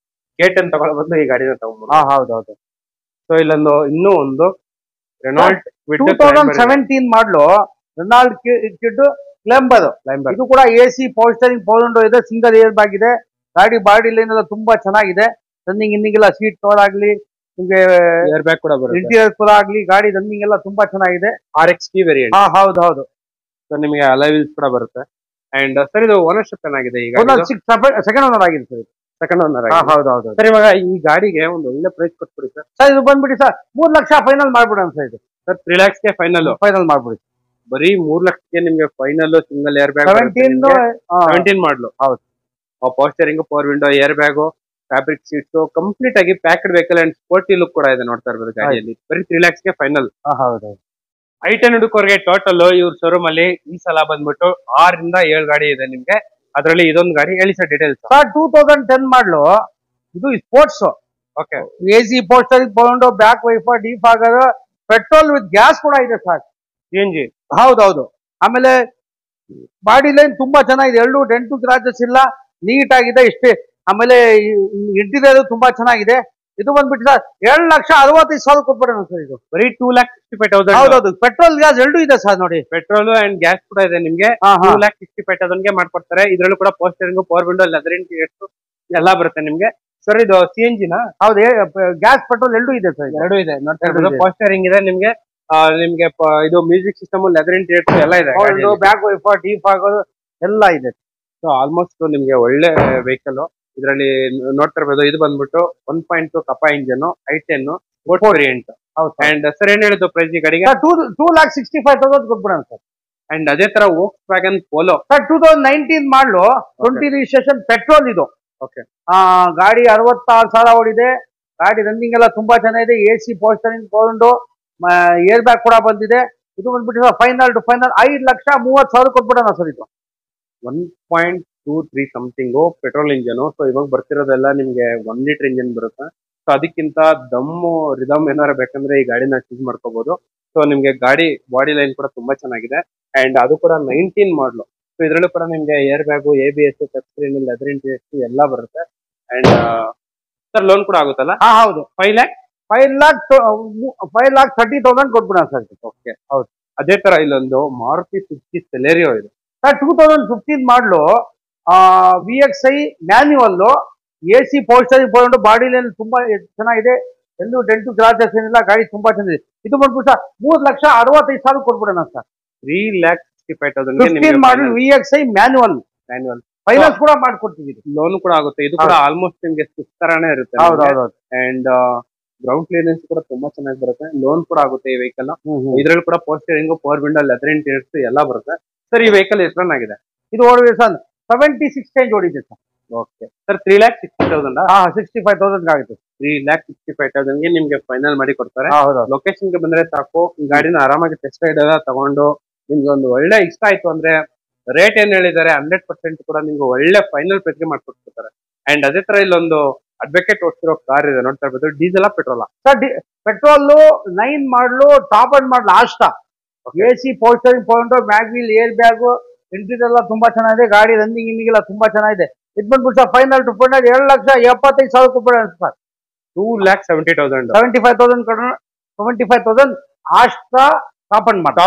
Speaker 1: K10 ತಗೊಳ್ಳೋ ಬದಲು ಈ ಗಾಡಿನ ತಗೊಂಡ್ಬೋದು
Speaker 2: ಹೌದೌದು
Speaker 1: ಸೊ ಇಲ್ಲೊಂದು ಇನ್ನೂ ಒಂದು ರೆನಾಲ್ಟ್
Speaker 2: 2017 ಮಾಡಲು ರೆನಾಲ್ಡ್ ಕಿಡ್ ಕ್ಲೈಂಬರ್ ಇದು ಕೂಡ AC power steering power window ಇದೆ, ಸಿಂಗಲ್ ಏರ್ ಬ್ಯಾಗ್ ಇದೆ. ಗಾಡಿ ಬಾಡಿ ಲೈನ್ ಎಲ್ಲ ತುಂಬಾ ಚೆನ್ನಾಗಿದೆ. ರನ್ನಿಂಗ್ ಇನ್ನಿಂಗ್ ಎಲ್ಲ ಸೀಟ್ ಕವರ್ ಆಗ್ಲಿ, ನಿಮ್ಗೆ
Speaker 1: ಏರ್ ಬ್ಯಾಗ್ ಕೂಡ ಬರುತ್ತೆ.
Speaker 2: ಇಂಟೀರಿಯರ್ ಕೂಡ ಆಗ್ಲಿ, ಗಾಡಿ ರನ್ನಿಂಗ್ ಎಲ್ಲ ತುಂಬಾ ಚೆನ್ನಾಗಿದೆ.
Speaker 1: RXT variant.
Speaker 2: ಹೌದು ಹೌದು.
Speaker 1: ಸೊ ನಿಮಗೆ ಅಲಾಯ್ ವೀಲ್ಸ್ ಕೂಡ ಬರುತ್ತೆ. ಅಂಡ್ ಸರ್ ಇದು ಓನರ್ಶಿಪ್ ಏನಾಗಿದೆ ಈಗ?
Speaker 2: ಸೆಕೆಂಡ್ ಓನರ್ ಆಗಿದೆ ಸರ್.
Speaker 1: Second owner.
Speaker 2: ಹೌದು ಹೌದು
Speaker 1: ಸರ್ ಇವಾಗ ಈ ಗಾಡಿಗೆ ಒಂದು ಒಳ್ಳೆ ಪ್ರೈಸ್ ಕೊಟ್ಬಿಡಿ ಸರ್.
Speaker 2: ಸರ್ ಇದು ಬಂದ್ಬಿಡಿ ಸರ್ 3 ಲಕ್ಷ ಫೈನಲ್ ಮಾಡ್ಬಿಡೋಣ ಸರ್. ಇದು
Speaker 1: ಸರ್ 3 lakhsಗೆ ಫೈನಲ್
Speaker 2: ಮಾಡ್ಬಿಡಿ.
Speaker 1: ಬರೀ 3 ಲಕ್ಷಕ್ಕೆ ನಿಮ್ಗೆ final single air bag 17 model.
Speaker 2: ಹೌದು.
Speaker 1: Power steering, power window, air bag, fabric seats, complete ಆಗಿ packed vehicle and sporty look ಕೂಡ ಇದೆ ನೋಡ್ತಾ ಇರ್ಬೋದು ಗಾಡಿಯಲ್ಲಿ. ಬರೀ 3 lakhsಗೆ ಫೈನಲ್.
Speaker 2: ಹೌದು.
Speaker 1: I10 ಹುಡುಕರ್ಗೆ ಟೋಟಲ್ ಇವ್ರ ಶೋರೂಮ್ ಅಲ್ಲಿ ಈ ಸಲ ಬಂದ್ಬಿಟ್ಟು 6 ರಿಂದ 7 ಗಾಡಿ ಇದೆ ನಿಮ್ಗೆ. ಅದರಲ್ಲಿ ಇದೊಂದು ಗಾಡಿ ಹೇಳಿ ಸರ್ ಡೀಟೇಲ್ಸ್.
Speaker 2: ಸರ್ 2010 ಮಾಡಲು ಇದು sports.
Speaker 1: Okay.
Speaker 2: AC power steering power window, back wiper, deep auger, petrol with gas ಕೂಡ ಇದೆ ಸರ್.
Speaker 1: CNG.
Speaker 2: ಹೌದೌದು. ಆಮೇಲೆ ಬಾಡಿ ಲೈನ್ ತುಂಬಾ ಚೆನ್ನಾಗಿದೆ. ಎಲ್ಲೂ ಡೆಂಟು ಕ್ರಾಚಸ್ ಇಲ್ಲ, ನೀಟ್ ಆಗಿದೆ ಇಷ್ಟೇ. ಆಮೇಲೆ ಇಂಟೀರಿಯರ್ ತುಂಬಾ ಚೆನ್ನಾಗಿದೆ. ಇದು ಬಂದ್ಬಿಟ್ಟು ಸರ್ 2,65,000 ಕೊಟ್ಬಿಡೋಣ ಸರ್. ಇದು ಬರೀ
Speaker 1: 2,65,000.
Speaker 2: ಹೌದೌದು. ಪೆಟ್ರೋಲ್ ಗ್ಯಾಸ್ ಎರಡೂ ಇದೆ ಸರ್. ನೋಡಿ,
Speaker 1: ಪೆಟ್ರೋಲ್ ಅಂಡ್ ಗ್ಯಾಸ್ ಕೂಡ ಇದೆ ನಿಮ್ಗೆ. 2,65,000ಗೆ ಮಾಡ್ಕೊಡ್ತಾರೆ. ಇದ್ರಲ್ಲೂ ಕೂಡ power steering, power window, leather interiors ಎಲ್ಲ ಬರುತ್ತೆ ನಿಮ್ಗೆ. ಸರ್ ಇದು CNG ನಾ?
Speaker 2: ಹೌದು. ಗ್ಯಾಸ್ ಪೆಟ್ರೋಲ್ ಎರಡೂ ಇದೆ ಸರ್.
Speaker 1: ಎರಡೂ ಇದೆ. ಪವರ್ ಸ್ಟೇರಿಂಗ್ ಇದೆ ನಿಮ್ಗೆ. ನಿಮ್ಗೆ ಇದು ಮ್ಯೂಸಿಕ್ ಸಿಸ್ಟಮ್, ಲೆದರ್ ಇಂಟೀರಿಯರ್ಸ್ ಎಲ್ಲ ಇದೆ.
Speaker 2: ಬ್ಯಾಕ್ ವೈಫರ್, ಡೀಪ್ ಆಗೋದು ಎಲ್ಲ ಇದೆ.
Speaker 1: ಸೊ ಆಲ್ಮೋಸ್ಟ್ ನಿಮ್ಗೆ ಒಳ್ಳೆ ವೆಹಿಕಲ್. ಇದರಲ್ಲಿ ನೋಡ್ತಾ ಇರ್ಬೋದು. ಇದು ಬಂದ್ಬಿಟ್ಟು 1.2 kappa engine, I10 sport variant. And sir ಏನ್ ಹೇಳಿದ್ದು ಪ್ರೈಸ್ ಈ ಗಾಡಿಗೆ?
Speaker 2: 2,65,000 ಕೊಟ್ಬಿಡೋಣ ಸರ್.
Speaker 1: ಅಂಡ್ ಅದೇ ತರ ವೋಕ್ಸ್ ವ್ಯಾಗನ್ ಪೋಲೋ
Speaker 2: ಸರ್ 2019 ಮಾಡಲು 20 ರಿಜಿಸ್ಟ್ರೇಷನ್ ಪೆಟ್ರೋಲ್ ಇದು.
Speaker 1: ಓಕೆ.
Speaker 2: ಗಾಡಿ 66,000 ಓಡಿದೆ. ಗಾಡಿ ರನ್ನಿಂಗ್ ಎಲ್ಲ ತುಂಬಾ ಚೆನ್ನಾಗಿದೆ. AC power steering power window, air bag ಕೂಡ ಬಂದಿದೆ. ಇದು ಬಂದ್ಬಿಟ್ಟು ಫೈನಲ್ 5,30,30,000 ಕೊಟ್ಬಿಡೋಣ ಸರ್. ಇದು
Speaker 1: 1.23 ಸಮಥಿಂಗ್ ಪೆಟ್ರೋಲ್ ಇಂಜನ್. ಸೊ ಇವಾಗ ಬರ್ತಿರೋದೆಲ್ಲ ನಿಮ್ಗೆ 1 ಲೀಟರ್ ಇಂಜನ್ ಬರುತ್ತೆ. ಸೊ ಅದಕ್ಕಿಂತ ದಮ್ಮು ರಿದಮ್ ಏನಾರ ಬೇಕಂದ್ರೆ ಈ ಗಾಡಿನ ಚೂಸ್ ಮಾಡ್ಕೋಬಹುದು. ಸೊ ನಿಮ್ಗೆ ಗಾಡಿ ಬಾಡಿ ಲೈನ್ ಕೂಡ ತುಂಬಾ ಚೆನ್ನಾಗಿದೆ. ಅಂಡ್ ಅದು ಕೂಡ 19 ಮಾಡಲು. ಸೊ ಇದ್ರಲ್ಲೂ ಕೂಡ ನಿಮ್ಗೆ air bag, ABS, touch screen, leather interiors ಎಲ್ಲ ಬರುತ್ತೆ. ಅಂಡ್ ಸರ್ ಲೋನ್ ಕೂಡ ಆಗುತ್ತಲ್ಲ?
Speaker 2: ಹೌದು. 5,30,000 ಕೊಟ್ಬಿಡೋಣ ಸರ್.
Speaker 1: ಓಕೆ. ಹೌದು. ಅದೇ ತರ ಇಲ್ಲೊಂದು ಮಾರುತಿ ಸುಜುಕಿ ಸೆಲೆರಿಯೋ ಇದೆ
Speaker 2: sir. 2015 model VXI manual, AC power steering power window, body line ತುಂಬಾ ಚೆನ್ನಾಗಿದೆ. ಎಲ್ಲೂ ಡೆಂಟು ಕ್ರಾಚಸ್ ಏನಿಲ್ಲ. ಗಾಡಿ ತುಂಬಾ ಚೆನ್ನಾಗಿದೆ. ಇದು ಬಂದ್ಬಿಟ್ಟು ಸರ್ 3,65,000 ಕೊಟ್ಬಿಡೋಣ ಸರ್.
Speaker 1: 3,65,000
Speaker 2: ಮಾಡಲು VXI ಮ್ಯಾನ್ಯುವಲ್ ಫೈನಾನ್ಸ್ ಕೂಡ ಮಾಡ್ಕೊಡ್ತೀವಿ.
Speaker 1: ಲೋನ್ ಕೂಡ ಆಗುತ್ತೆ. ಇದು ಕೂಡ ಆಲ್ಮೋಸ್ಟ್ ನಿಮ್ಗೆ ಸ್ವಿಫ್ಟ್ ತರಾನೇ ಇರುತ್ತೆ. ಅಂಡ್ ಗ್ರೌಂಡ್ ಕ್ಲಿಯರೆನ್ಸ್ ಕೂಡ ತುಂಬಾ ಚೆನ್ನಾಗಿ ಬರುತ್ತೆ. ಲೋನ್ ಕೂಡ ಆಗುತ್ತೆ ಈ ವೆಹಿಕಲ್. ಇದ್ರಲ್ಲಿ ಕೂಡ power steering, power window, leather interiors ಎಲ್ಲ ಬರುತ್ತೆ. ಸರ್ ಈ ವೆಹಿಕಲ್ ಎಷ್ಟು ರನ್ ಆಗಿದೆ?
Speaker 2: ಇದು ಓಡಿದೆ ಸರ್ 76 ಟೈಮ್ಸ್ ಓಡಿದೆ ಸರ್.
Speaker 1: Okay sir. 3,60,000.
Speaker 2: 65,000 ಆಗುತ್ತೆ.
Speaker 1: 3,65,000ಗೆ ನಿಮ್ಗೆ ಫೈನಲ್ ಮಾಡಿ ಕೊಡ್ತಾರೆ. ಲೊಕೇಶನ್ ಗೆ ಬಂದ್ರೆ ಸಾಕು. ಈ ಗಾಡಿನ ಆರಾಮಾಗಿ ಟೆಸ್ಟ್ ರೈಡ್ ಎಲ್ಲ ತಗೊಂಡು ನಿಮ್ಗೆ ಒಂದು ಒಳ್ಳೆ ಇಷ್ಟ ಆಯ್ತು ಅಂದ್ರೆ ರೇಟ್ ಏನ್ ಹೇಳಿದ್ದಾರೆ 100% ಕೂಡ ನಿಮ್ಗೆ ಒಳ್ಳೆ ಫೈನಲ್ ಪ್ರೈಸ್ಗೆ ಮಾಡ್ಕೊಡ್ತಾರೆ. ಅಂಡ್ ಅದೇ ತರ ಇಲ್ಲೊಂದು ಅಡ್ವೊಕೇಟ್ ಓಡಿಸಿರೋ ಕಾರ್ ಇದೆ ನೋಡ್ತಾ ಇರ್ಬೋದು. Diesel petrol
Speaker 2: sir? ಪೆಟ್ರೋಲ್ 9 ಮಾಡಲು, ಟಾಪ್ ಅಂಡ್ ಮಾಡಲು last. AC power steering power window, mag wheel, air bag, interior ಎಲ್ಲ ತುಂಬಾ ಚೆನ್ನಾಗಿದೆ. ಗಾಡಿ ರನ್ನಿಂಗ್ ಇನ್ನಿಗೆಲ್ಲ ತುಂಬಾ ಚೆನ್ನಾಗಿದೆ. ಇದು ಬಂದ್ಬಿಟ್ಟು ಸರ್ ಫೈನಲ್ 2,75,000 ಕೊಟ್ಬಿಡೋಣ ಸರ್.
Speaker 1: 2,70,000.
Speaker 2: 75,000 ಅಷ್ಟ ಟಾಪ್ ಅಂಡ್ ಮಾಡಲು.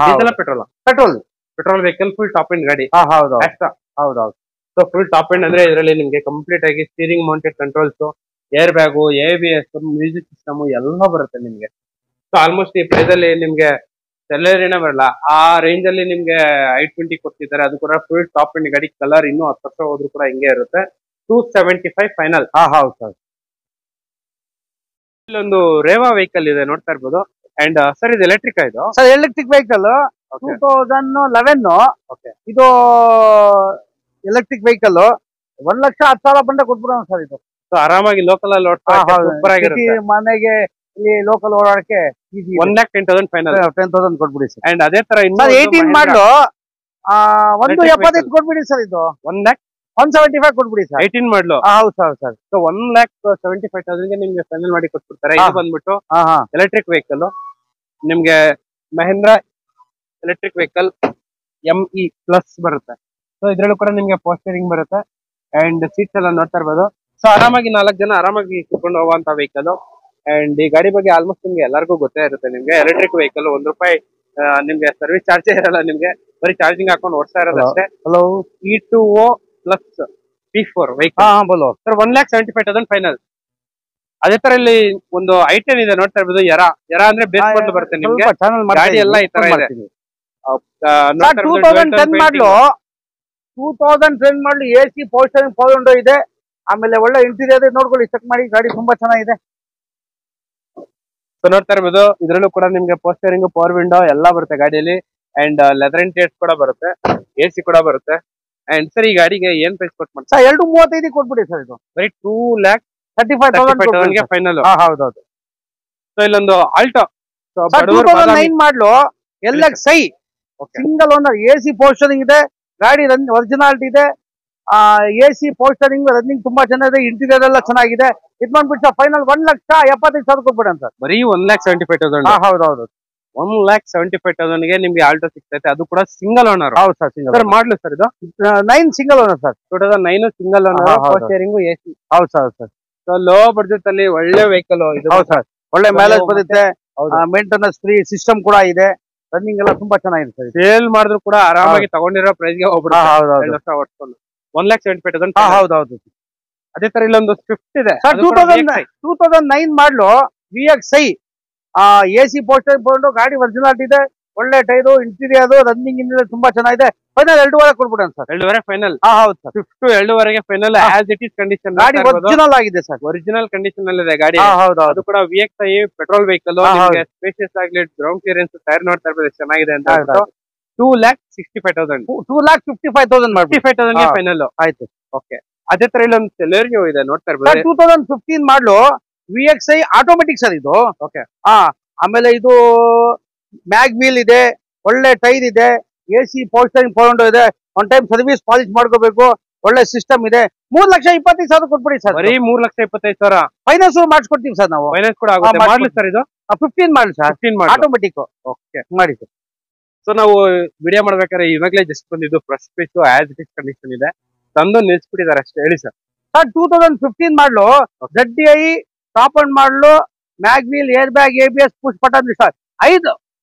Speaker 1: Diesel petrol vehicle full top end ಗಾಡಿ.
Speaker 2: ಹೌದು.
Speaker 1: ಸೊ ಫುಲ್ ಟಾಪ್ ಎಂಡ್ ಅಂದ್ರೆ ಇದರಲ್ಲಿ ನಿಮ್ಗೆ ಕಂಪ್ಲೀಟ್ ಆಗಿ steering mounted controls, air bag, ABS, music system ಎಲ್ಲ ಬರುತ್ತೆ ನಿಮ್ಗೆ. ಸೊ ಆಲ್ಮೋಸ್ಟ್ ಈ ಪ್ರೈಸ್ ಅಲ್ಲಿ ನಿಮ್ಗೆ ಸೆಲೆರಿನೇ ಬರಲ್ಲ. ಆ ರೇಂಜ್ ಅಲ್ಲಿ ನಿಮ್ಗೆ I20 ಕೊಡ್ತಿದ್ದಾರೆ. ಅದು ಕೂಡ ಫುಲ್ ಟಾಪ್ ಎಂಡ್ ಗಾಡಿ. ಕಲರ್ ಇನ್ನೂ 10 ವರ್ಷ ಹೋದ್ರು ಕೂಡ ಹಿಂಗೆ ಇರುತ್ತೆ. 275 ಫೈನಲ್.
Speaker 2: ಹೌದು ಸರ್.
Speaker 1: ಇಲ್ಲೊಂದು ರೇವಾ ವೆಹಿಕಲ್ ಇದೆ ನೋಡ್ತಾ ಇರ್ಬೋದು. ಅಂಡ್ ಸರ್ ಇದು ಎಲೆಕ್ಟ್ರಿಕ್ ಇದು?
Speaker 2: Sir electric vehicle 2011. ಇದು ಎಲೆಕ್ಟ್ರಿಕ್ ವೆಹಿಕಲ್ 1,10,000 ಬಂದ ಕೊಟ್ಬಿಡೋಣ ಸರ್. ಇದು
Speaker 1: ಆರಾಮಾಗಿ ಲೋಕಲ್ ಅಲ್ಲಿ ಸೂಪರ್ ಆಗಿರುತ್ತೆ.
Speaker 2: ಮನೆಗೆ ಇಲ್ಲಿ ಲೋಕಲ್ ಓಡಾಡಕ್ಕೆ
Speaker 1: 1,10,000 ಫೈನಲ್.
Speaker 2: 10,000 ಕೊಟ್ಬಿಡಿ ಸರ್.
Speaker 1: ಅಂಡ್ ಅದೇ ತರ
Speaker 2: 18 ಮಾಡಲು 1,75,000 ಕೊಟ್ಬಿಡಿ ಸರ್. ಇದು 1,75,000 ಕೊಟ್ಬಿಡಿ ಸರ್.
Speaker 1: 18 ಮಾಡಲು.
Speaker 2: ಹೌದು ಸರ್.
Speaker 1: ಸೊ 1,75,000ಗೆ ನಿಮ್ಗೆ ಫೈನಲ್ ಮಾಡಿ ಕೊಟ್ಬಿಡ್ತಾರೆ. ಇದು ಬಂದ್ಬಿಟ್ಟು ಎಲೆಕ್ಟ್ರಿಕ್ ವೆಹಿಕಲ್. ನಿಮ್ಗೆ Mahindra electric vehicle ME plus ಬರುತ್ತೆ. ಸೊ ಇದ್ರಲ್ಲೂ ಕೂಡ ನಿಮ್ಗೆ ಪವರ್ ಸ್ಟೇರಿಂಗ್ ಬರುತ್ತೆ. ಅಂಡ್ ಸೀಟ್ಸ್ ಎಲ್ಲ ನೋಡ್ತಾ ಇರ್ಬೋದು. ಸೊ ಆರಾಮಾಗಿ 4 ಜನ ಆರಾಮಾಗಿ ಕುತ್ಕೊಂಡು ಹೋಗುವಂತ ವೆಹಿಕಲ್. ಅಂಡ್ ಈ ಗಾಡಿ ಬಗ್ಗೆ ಆಲ್ಮೋಸ್ಟ್ ನಿಮ್ಗೆ ಎಲ್ಲರಿಗೂ ಗೊತ್ತೇ ಇರುತ್ತೆ. ನಿಮ್ಗೆ ಎಲೆಕ್ಟ್ರಿಕ್ ವೆಹಿಕಲ್ ₹1 ನಿಮ್ಗೆ ಸರ್ವಿಸ್ ಚಾರ್ಜ್ ಇರಲ್ಲ. ನಿಮ್ಗೆ ಬರೀ ಚಾರ್ಜಿಂಗ್ ಹಾಕೊಂಡು ಓಡಿಸ್ತಾ ಇರೋದು ಅಷ್ಟೇ.
Speaker 2: Hello
Speaker 1: E2O plus P4 vehicle
Speaker 2: ಬೋಲೋ
Speaker 1: ಸರ್ 1,75,000 ಫೈನಲ್. ಅದೇ ತರ ಇಲ್ಲಿ ಒಂದು ಐಟನ್ ಇದೆ ನೋಡ್ತಾ ಇರ್ಬೋದು. ಯರಾ ಅಂದ್ರೆ ಬೇಸ್ ಮಾಡಲ್ ಬರುತ್ತೆ ನಿಮ್ಗೆ. ಗಾಡಿ ಎಲ್ಲ ಈ ತರ ಇದೆ.
Speaker 2: 2010 ಮಾಡಲು 2010 ಮಾಡಲು AC power steering power window ಇದೆ. ಆಮೇಲೆ ಒಳ್ಳೆ ಇಂಟೀರಿಯರ್ ನೋಡ್ಕೊಳ್ಳಿ, ಚೆಕ್ ಮಾಡಿ. ಗಾಡಿ ತುಂಬಾ ಚೆನ್ನಾಗಿದೆ.
Speaker 1: ಸೊ ನೋಡ್ತಾ ಇರ್ಬೋದು, ಇದ್ರಲ್ಲೂ ಕೂಡ ನಿಮ್ಗೆ ಪವರ್ ಸ್ಟೇರಿಂಗ್ ಪವರ್ ವಿಂಡೋ ಎಲ್ಲ ಬರುತ್ತೆ ಗಾಡಿಯಲ್ಲಿ. ಅಂಡ್ ಲೆದರ್ ಇಂಟೀರಿಯರ್ಸ್ ಕೂಡ ಬರುತ್ತೆ, AC ಕೂಡ ಬರುತ್ತೆ. ಅಂಡ್ ಸರ್ ಈ ಗಾಡಿಗೆ ಏನ್ ಪ್ರೈಸ್ ಕೊಟ್ಟು ಮಾಡ್ತಾರೆ?
Speaker 2: 235 ಕೊಟ್ಬಿಡಿ ಸರ್. ಇದು
Speaker 1: ಬರೀ 2,35,000 ಫೈನಲ್.
Speaker 2: ಹೌದೌದು.
Speaker 1: ಸೊ ಇಲ್ಲೊಂದು ಆಲ್ಟೋ
Speaker 2: 2009 ಮಾಡಲು LXi single owner, AC power steering ಇದೆ. ಗಾಡಿ ಒರಿಜಿನಾಲಿಟಿ ಇದೆ. AC ಪವರ್ ಸ್ಟೇರಿಂಗ್ ರನ್ನಿಂಗ್ ತುಂಬಾ ಚೆನ್ನಾಗಿದೆ. ಇಂಟೀರಿಯರ್ ಎಲ್ಲ ಚೆನ್ನಾಗಿದೆ. ಇದು ಬಂದ್ಬಿಟ್ಟು ಫೈನಲ್ 1,75,000 ಕೊಟ್ಬಿಡಿ ಅಂತ.
Speaker 1: ಬರೀ 1,75,000.
Speaker 2: ಹೌದೌದು.
Speaker 1: 1,75,000 ನಿಮ್ಗೆ ಆಲ್ಟೋ ಸಿಗ್ತೈತೆ, ಅದು ಕೂಡ ಸಿಂಗಲ್ ಓನರ್.
Speaker 2: ಹೌದು ಸರ್, ಸಿಂಗಲ್.
Speaker 1: ಸರ್ ಮಾಡ್ಲು ಸರ್ ಇದು
Speaker 2: 9 single owner sir.
Speaker 1: 2009 single owner, power steering AC.
Speaker 2: ಹೌದು ಸರ್.
Speaker 1: ಸೊ ಲೋ ಬಡ್ಜೆಟ್ ಅಲ್ಲಿ ಒಳ್ಳೆ ವೆಹಿಕಲ್ ಇದು.
Speaker 2: ಹೌದು ಸರ್, ಒಳ್ಳೆ ಮೈಲೇಜ್ ಬರುತ್ತೆ. ಮೇಂಟೆನೆನ್ಸ್ ಫ್ರೀ ಸಿಸ್ಟಮ್ ಕೂಡ ಇದೆ. ರನ್ನಿಂಗ್ ಎಲ್ಲ ತುಂಬಾ ಚೆನ್ನಾಗಿದೆ ಸರ್.
Speaker 1: ಸೇಲ್ ಮಾಡಿದ್ರು ಕೂಡ ಆರಾಮಾಗಿ ತಗೊಂಡಿರೋ ಪ್ರೈಸ್ ಗೆ ಹೋಗ್ಬಿಡುತ್ತೆ. 2 ವರ್ಷ ಓಡಿಸ್ಕೊಂಡು 1,75,000.
Speaker 2: ಹೌದೌದು.
Speaker 1: ಅದೇ ತರ ಇಲ್ಲೊಂದು ಸ್ವಿಫ್ಟ್ ಇದೆ.
Speaker 2: 2009 model VXi AC power steering power window. ಗಾಡಿ ಒರಿಜಿನಾಲಿಟಿ ಇದೆ. ಒಳ್ಳೆ ಟೈರು, ಇಂಟೀರಿಯರ್, ರನ್ನಿಂಗ್ ಇಂಟೀರಿಯರ್ ತುಂಬಾ ಚೆನ್ನಾಗಿದೆ. ಫೈನಲ್ 2.5 ಕೊಡ್ಬಿಡೋಣ ಸರ್.
Speaker 1: 2.5 ಫೈನಲ್.
Speaker 2: ಹೌದು sir.
Speaker 1: Swift 2.5 final. As it is condition.
Speaker 2: ಗಾಡಿ ಒರಿಜಿನಲ್ ಆಗಿದೆ ಸರ್.
Speaker 1: ಒರಿಜಿನಲ್ ಕಂಡೀಷನ್ ಅಲ್ಲಿ ಇದೆ ಗಾಡಿ.
Speaker 2: ಹೌದು.
Speaker 1: ಅದು ಕೂಡ VXi ಪೆಟ್ರೋಲ್ ವೆಹಿಕಲ್. ಸ್ಪೇಷಿಯಸ್ ಆಗ್ಲಿ, ಗ್ರೌಂಡ್ ಕ್ಲಿಯರೆನ್ಸ್, ಟೈರ್ ನೋಡ್ತಾ ಇರ್ಬೋದು ಚೆನ್ನಾಗಿದೆ ಅಂತ. 2,65,000.
Speaker 2: 2,55,000 ಮಾಡಿ
Speaker 1: 55,000 ಫೈನಲ್
Speaker 2: ಆಯ್ತು.
Speaker 1: ಓಕೆ. ಅದೇ ತರ ಇಲ್ಲೊಂದು ಸೆಲೆರಿಯೋ ಇದೆ ನೋಡ್ತಾ ಇರ್ಬೋದು.
Speaker 2: 2015 ಮಾಡಲು VXi ಆಟೋಮೆಟಿಕ್ ಸರ್ ಇದು.
Speaker 1: ಓಕೆ.
Speaker 2: ಆಮೇಲೆ ಇದು ಮ್ಯಾಗ್ ವೀಲ್ ಇದೆ. ಒಳ್ಳೆ ಟೈರ್ ಇದೆ. AC power steering power window ಇದೆ. ಒನ್ ಟೈಮ್ ಸರ್ವಿಸ್ ಪಾಲಿಶ್ ಮಾಡ್ಕೋಬೇಕು. ಒಳ್ಳೆ ಸಿಸ್ಟಮ್ ಇದೆ. 3,25,000 ಕೊಟ್ಬಿಡಿ ಸರ್.
Speaker 1: ಬರೀ 3,25,000
Speaker 2: ಫೈನಾನ್ಸ್ ಮಾಡಿಸ್ಕೊಡ್ತೀವಿ ಸರ್ ನಾವು.
Speaker 1: ಫೈನಾನ್ಸ್ ಕೂಡ ಆಗುತ್ತೆ. ಮಾಡ್ಲಿ ಸರ್ ಇದು
Speaker 2: 15 ಮಾಡಲಿ ಸರ್.
Speaker 1: 15
Speaker 2: ಆಟೋಮೆಟಿಕ್.
Speaker 1: ಓಕೆ,
Speaker 2: ಮಾಡಿ ಸರ್.
Speaker 1: ಸೊ ನಾವು ವಿಡಿಯೋ ಮಾಡ್ಬೇಕಾದ್ರೆ ಇವಾಗಲೇ ಜಸ್ಟ್ ಬಂದಿದ್ದು fresh piece as it is condition ಇದೆ. ತಂದು ನಿಲ್ಸ್ಬಿಟ್ಟಿದ್ದಾರೆ ಅಷ್ಟೇ. ಹೇಳಿ sir.
Speaker 2: 2015 model ZDI top and model mag wheel, air bag, ABS, push button sir.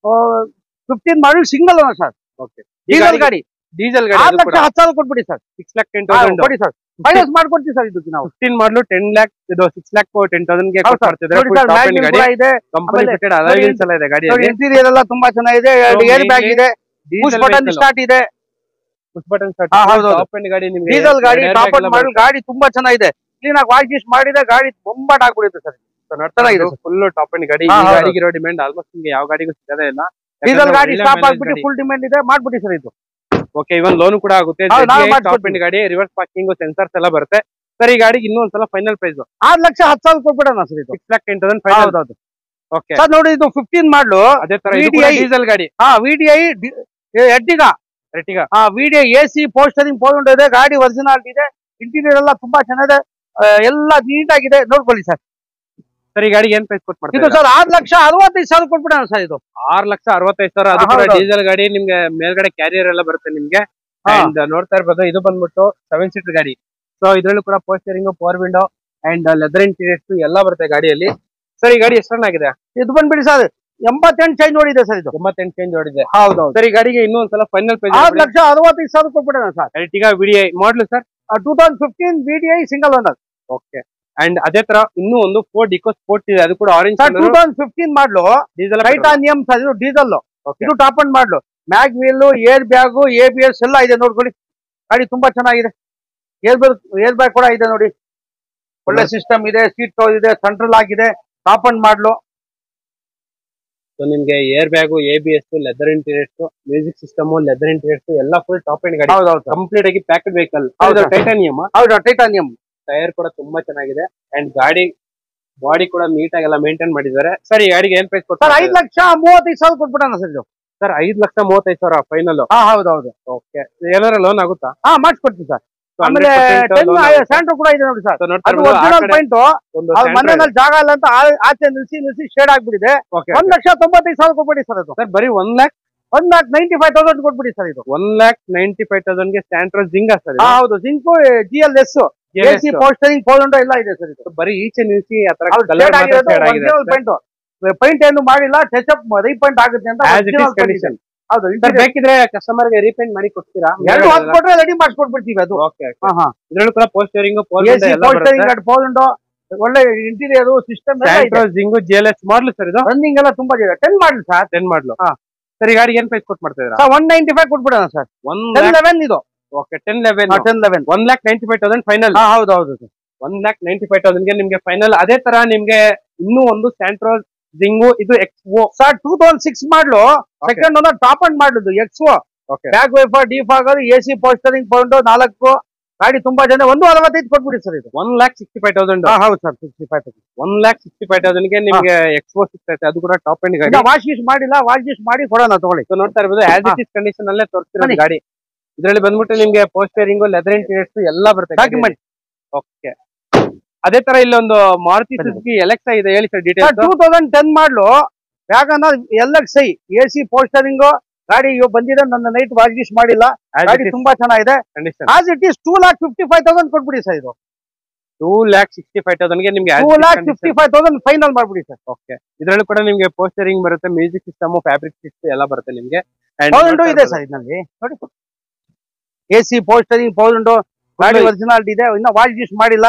Speaker 2: 15 model single owner sir.
Speaker 1: Okay.
Speaker 2: Diesel ಗಾಡಿ. 6,10,000 ಕೊಟ್ಬಿಡಿ ಸರ್.
Speaker 1: 6,10,000
Speaker 2: ಕೊಡಿ ಸರ್. ಫೈನಾನ್ಸ್ ಮಾಡ್ಕೊಡ್ತೀವಿ ಸರ್. ಇದಕ್ಕೆ ನಾವು
Speaker 1: 15 ಮಾಡಲು 10 lakh, ಇದು 6,10,000 ಗೆ ಕೊಡ್ತಿದ್ದಾರೆ. ಕಂಪನಿ ಫಿಟೆಡ್ ಅಲಾಯ್ಸ್ ಎಲ್ಲ ಇದೆ ಗಾಡಿಯಲ್ಲಿ.
Speaker 2: ಇಂಟೀರಿಯರ್ ಎಲ್ಲ ತುಂಬಾ ಚೆನ್ನಾಗಿದೆ. ಏರ್ ಬ್ಯಾಗ್ ಇದೆ. ಪುಷ್ ಬಟನ್ ಸ್ಟಾರ್ಟ್ ಇದೆ.
Speaker 1: Push button start. Top end ಗಾಡಿ ನಿಮಗೆ.
Speaker 2: ಡೀಸೆಲ್ ಗಾಡಿ, ಟಾಪ್ ಅಂಡ್ ಮಾಡಲ್ ಗಾಡಿ ತುಂಬಾ ಚೆನ್ನಾಗಿದೆ. ಕ್ಲೀನ್ ಆಗಿ ವಾಶ್ ಗಿಶ್ ಮಾಡಿದೆ. ಗಾಡಿ ಬೊಂಬಾಟ್ ಆಗ್ಬಿಡುತ್ತೆ ಸರ್. ಚೆನ್ನಾಗಿದೆ.
Speaker 1: ಫುಲ್ ಟಾಪ್ ಎಂಡ್ ಗಾಡಿ. ಈ ಗಾಡಿಗೆ ಇರೋ ಡಿಮ್ಯಾಂಡ್ ಆಲ್ಮೋಸ್ಟ್ ನಿಮಗೆ ಯಾವ ಗಾಡಿಗೂ ಸಿಗದೇ ಇಲ್ಲ.
Speaker 2: ಡೀಸೆಲ್ ಗಾಡಿ ಸ್ಟಾಪ್ ಆಗ್ಬಿಟ್ಟು ಫುಲ್ ಡಿಮ್ಯಾಂಡ್ ಇದೆ. ಮಾಡ್ಬಿಡಿ ಸರ್ ಇದು.
Speaker 1: ಓಕೆ. ಇವನ್ ಲೋನ್ ಕೂಡ ಆಗುತ್ತೆ. ಟಾಪ್ ಎಂಡ್ ಗಾಡಿ, ರಿವರ್ಸ್ ಪಾರ್ಕಿಂಗ್, ಸೆನ್ಸರ್ಸ್ ಎಲ್ಲ ಬರುತ್ತೆ ಸರ್. ಈ ಗಾಡಿಗೆ ಇನ್ನೂ ಒಂದ್ಸಲ ಫೈನಲ್ ಪ್ರೈಸ್
Speaker 2: 6,10,000 ಕೊಟ್ಬಿಡೋಣ ಸರ್. ಇದು
Speaker 1: 6,10,000 ಫೈನಲ್. Okay
Speaker 2: sir. ನೋಡಿ ಇದು 15 ಮಾಡಲು.
Speaker 1: ಅದೇ ತರ ಡೀಸೆಲ್ ಗಾಡಿ.
Speaker 2: VDI Ertiga. VDI AC power steering power window ಇದೆ. ಗಾಡಿ ಒರಿಜಿನಾಲಿಟಿ ಇದೆ. ಇಂಟೀರಿಯರ್ ಎಲ್ಲ ತುಂಬಾ ಚೆನ್ನಾಗಿದೆ. ಎಲ್ಲ ನೀಟ್ ಆಗಿದೆ. ನೋಡ್ಕೊಳ್ಳಿ ಸರ್.
Speaker 1: ಸರ್ ಈ ಗಾಡಿಗೆ ಏನ್ ಪ್ರೈಸ್ ಕೊಟ್ಟು ಮಾಡ್ತೀರಾ?
Speaker 2: ಇದು ಸರ್ 6,65,000 ಕೊಟ್ಬಿಡೋಣ ಸರ್. ಇದು
Speaker 1: 6,65,000. ಅದು ಕೂಡ ಡೀಸೆಲ್ ಗಾಡಿ. ನಿಮ್ಗೆ ಮೇಲ್ಗಡೆ ಕ್ಯಾರಿಯರ್ ಎಲ್ಲ ಬರುತ್ತೆ ನಿಮ್ಗೆ. ಅಂಡ್ ನೋಡ್ತಾ ಇರ್ಬೋದು, ಇದು ಬಂದ್ಬಿಟ್ಟು 7 ಸೀಟರ್ ಗಾಡಿ. ಸೊ ಇದ್ರಲ್ಲೂ ಕೂಡ power steering, power window and leather interiors ಎಲ್ಲ ಬರುತ್ತೆ ಗಾಡಿಯಲ್ಲಿ. ಸರ್ ಈ ಗಾಡಿ ಎಷ್ಟು ರನ್ ಆಗಿದೆ?
Speaker 2: ಇದು ಬಂದ್ಬಿಡಿ ಸರ್ 88 ಚೇಂಜ್ ಓಡಿದೆ ಸರ್. ಇದು
Speaker 1: 88 ಚೇಂಜ್ ಓಡಿದೆ.
Speaker 2: ಹೌದು
Speaker 1: ಸರ್ ಈ ಗಾಡಿಗೆ ಇನ್ನೂ ಒಂದ್ಸಲ ಫೈನಲ್ ಪ್ರೈಸ್
Speaker 2: 6,65,000 ಕೊಟ್ಬಿಡೋಣ sir.
Speaker 1: Ertiga VDI model sir
Speaker 2: 2015 VDI single owner.
Speaker 1: Okay. And ಅದೇ ತರ ಇನ್ನೂ ಒಂದು Ford EcoSport ಇದೆ. ಅದು ಕೂಡ ಆರೆಂಜ್
Speaker 2: ಸರ್. 2015 ಮಾಡಲು
Speaker 1: ಡೀಸೆಲ್
Speaker 2: ಟೈಟಾನಿಯಂ ಸರ್. ಇದು ಡೀಸೆಲ್. ಇದು top and model mag wheel, air bag, ABS ಎಲ್ಲ ಇದೆ. ನೋಡ್ಕೊಳ್ಳಿ, ಗಾಡಿ ತುಂಬಾ ಚೆನ್ನಾಗಿದೆ. ಏರ್ ಬ್ಯಾಗ್ ಕೂಡ ಇದೆ ನೋಡಿ. ಒಳ್ಳೆ ಸಿಸ್ಟಮ್ ಇದೆ. ಸೀಟ್ ಕವರ್ ಇದೆ. ಸೆಂಟ್ರಲ್ ಆಗಿದೆ. ಟಾಪ್ ಅಂಡ್ ಮಾಡಲು.
Speaker 1: ಸೊ ನಿಮ್ಗೆ air bag, ABS, leather interiors, music system, leather interiors ಎಲ್ಲ ಫುಲ್ ಟಾಪ್ ಎಂಡ್ ಗಾಡಿ. ಕಂಪ್ಲೀಟ್ ಆಗಿ ಪ್ಯಾಕ್ಡ್ ವೆಹಿಕಲ್. ಟೈಟಾನಿಯಂ.
Speaker 2: ಹೌದು, ಟೈಟಾನಿಯಂ.
Speaker 1: ಟೈರ್ ಕೂಡ ತುಂಬಾ ಚೆನ್ನಾಗಿದೆ. ಅಂಡ್ ಗಾಡಿ ಬಾಡಿ ಕೂಡ ನೀಟ್ ಆಗಿ ಎಲ್ಲ ಮೇಂಟೈನ್ ಮಾಡಿದ್ದಾರೆ. ಸರ್ ಈ ಗಾಡಿಗೆ ಏನ್ ಪ್ರೈಸ್ ಕೊಡ್ತಾರೆ?
Speaker 2: 5,35,000 ಕೊಟ್ಬಿಡೋಣ ಸರ್. ಇದು
Speaker 1: ಸರ್ 5,35,000 ಫೈನಲ್.
Speaker 2: ಹೌದೌದು.
Speaker 1: ಓಕೆ. ಏನಾರ ಲೋನ್ ಆಗುತ್ತಾ?
Speaker 2: ಮಾಡಿಸ್ಕೊಡ್ತೀವಿ ಸರ್. ಆಮೇಲೆ ಸ್ಯಾಂಟ್ರೋ ಕೂಡ ಇದೆ ನೋಡಿ ಸರ್. ಪಾಯಿಂಟ್ ಮನೆಯಲ್ಲಿ ಜಾಗ ಇಲ್ಲ ಅಂತ ಆಚೆ ನಿಲ್ಸಿ ಶೇಡ್ ಆಗ್ಬಿಟ್ಟಿದೆ. 1,95,000 ಕೊಟ್ಬಿಡಿ ಸರ್. ಅದು
Speaker 1: ಸರ್ ಬರೀ
Speaker 2: 1,95,000 ಕೊಟ್ಬಿಡಿ ಸರ್. ಇದು
Speaker 1: 1,95,000 ಗೆ ಸ್ಯಾಂಟ್ರೋ ಜಿಂಗಾ ಸರ್.
Speaker 2: ಹೌದು, ಜಿಂಕು GLS ಎಸಿ ಪೋಸ್ಟರಿಂಗ್ ಪೋಲ್ಡೋ ಎಲ್ಲ ಇದೆ ಸರ್ ಇದು.
Speaker 1: ಬರೀ ಈಚೆ ನಿಲ್ಸಿ ಆತರ
Speaker 2: ಪೈಂಟ್ ಏನು ಮಾಡಿಲ್ಲ, ಟಚ್ ಅಪ್ ರೀಪೇಂಟ್ ಆಗುತ್ತೆ ಅಂತ. ಹೌದು,
Speaker 1: ಬೇಕಿದ್ರೆ ಕಸ್ಟಮರ್ ಗೆ ರೀಪೇಂಟ್ ಮಾಡಿ ಕೊಡ್ತೀರಾ?
Speaker 2: ಎರಡು ಹಾಕೊಟ್ರೆ ರೆಡಿ ಮಾಡಿಸ್ಕೊಟ್ಬಿಡ್ತೀವಿ ಅದು.
Speaker 1: ಇದ್ರಲ್ಲೂ ಕೂಡ ಪೋಸ್ಟರಿಂಗ್
Speaker 2: ಪೋಲ್ಡೋ ಒಳ್ಳೆ interior system
Speaker 1: ಜಿಂಗು GLS model sir. ಇದು
Speaker 2: ರನ್ನಿಂಗ್ ಎಲ್ಲ ತುಂಬಾ ಇದೆ. 10 ಮಾಡಲು ಸರ್.
Speaker 1: 10 ಮಾಡಲು. ಸರ್ ಈ ಗಾಡಿಗೆ ಏನ್ ಪ್ರೈಸ್ ಕೊಟ್ಟು ಮಾಡ್ತಾ ಇದ್ದೀರಾ?
Speaker 2: 195 ಕೊಟ್ಬಿಡೋಣ ಸರ್. 1011 ಇದು.
Speaker 1: Okay 1011 1,95,000 final.
Speaker 2: ಹೌದು ಹೌದು ಸರ್.
Speaker 1: 1,95,000 ಗೆ ನಿಮ್ಗೆ ಫೈನಲ್. ಅದೇ ತರ ನಿಮ್ಗೆ ಇನ್ನೂ ಒಂದು ಸ್ಯಾಂಟ್ರೋ ಜಿಂಗು, ಇದು ಎಕ್ಸ್ಒ
Speaker 2: ಸರ್ 2006 ಮಾಡಲು, ಸೆಕೆಂಡ್ ಓನರ್ ಟಾಪ್ ಅಂಡ್ ಮಾಡುದು ಎಕ್ಸ್ಒ. Back wiper defog AC power steering ಪೌಂಡ್ 4 ಗಾಡಿ ತುಂಬಾ ಜನ 145 ಕೊಟ್ಬಿಡಿ ಸರ್. ಇದು
Speaker 1: 1,65,000.
Speaker 2: ಹೌದು ಸರ್ 65,000.
Speaker 1: 1,65,000 ಗೆ ನಿಮ್ಗೆ ಎಕ್ಸ್ಪೋ ಸಿಗ್ತೈತೆ. ಅದು ಕೂಡ ಟಾಪ್ ಎಂಡ್ ಗಾಡಿ.
Speaker 2: ವಾಶ್ ಗೀಶ್ ಮಾಡಿಲ್ಲ, ವಾಶ್ ಗೀಶ್ ಮಾಡಿ ಕೊಡೋಣ ತಗೊಳ್ಳಿ.
Speaker 1: ಸೊ ನೋಡ್ತಾ ಇರ್ಬೋದು ಆಸ್ ಇಟ್ ಇಸ್ ಕಂಡೀಷನ್ ಅಲ್ಲೇ ತೋರಿಸ್ತಿರೋ ಗಾಡಿ. ಇದರಲ್ಲಿ ಬಂದ್ಬಿಟ್ಟು ನಿಮ್ಗೆ ಪೋಸ್ಟರಿಂಗ್, ಲೆದರ್ ಇಂಟೀರಿಯರ್ಸ್ ಎಲ್ಲ ಬರುತ್ತೆ ಡಾಕ್ಯುಮೆಂಟ್. ಓಕೆ, ಅದೇ ತರ ಇಲ್ಲೊಂದು ಮಾರುತಿ ಸುಜುಕಿ ಎಲೆಕ್ಸಾ ಇದೆ, ಹೇಳಿ ಸರ್ ಡೀಟೇಲ್ಸ್.
Speaker 2: 2010 ಮಾಡಲು ವ್ಯಾಗನರ್ LXi ಎಸಿ ಪೋಸ್ಟರಿಂಗ್ ಗಾಡಿ ಬಂದಿದೆ. ನನ್ನ ನೈಟ್ ವಾಶ್ ಗೀಶ್ ಮಾಡಿಲ್ಲ, ಗಾಡಿ ತುಂಬಾ ಚೆನ್ನಾಗಿದೆ. ಆಸ್ ಇಟ್ ಇಸ್ 2,55,000 ಕೊಟ್ಬಿಡಿ ಸರ್. ಇದು
Speaker 1: 2,65,000 ಗೆ ನಿಮ್ಗೆ
Speaker 2: 2,55,000 ಫೈನಲ್ ಮಾಡ್ಬಿಡಿ ಸರ್.
Speaker 1: ಓಕೆ, ಇದರಲ್ಲೂ ಕೂಡ ನಿಮ್ಗೆ ಪೋಸ್ಟರಿಂಗ್ ಬರುತ್ತೆ, ಮ್ಯೂಸಿಕ್ ಸಿಸ್ಟಮ್, ಫ್ಯಾಬ್ರಿಕ್ ಸಿಸ್ಟಮ್ ಎಲ್ಲ ಬರುತ್ತೆ ನಿಮ್ಗೆ.
Speaker 2: ಪೌಂಡೋ ಇದೆ ಸರ್ ಇದರಲ್ಲಿ ನೋಡಿ. ಎಸಿ ಪೋಸ್ಟರಿಂಗ್ ಪೌಂಡೋ ಗಾಡಿ ಒರಿಜಿನಾಲಿಟಿ ಇದೆ, ಇನ್ನ ವಾಶ್ ಗೀಶ್ ಮಾಡಿಲ್ಲ,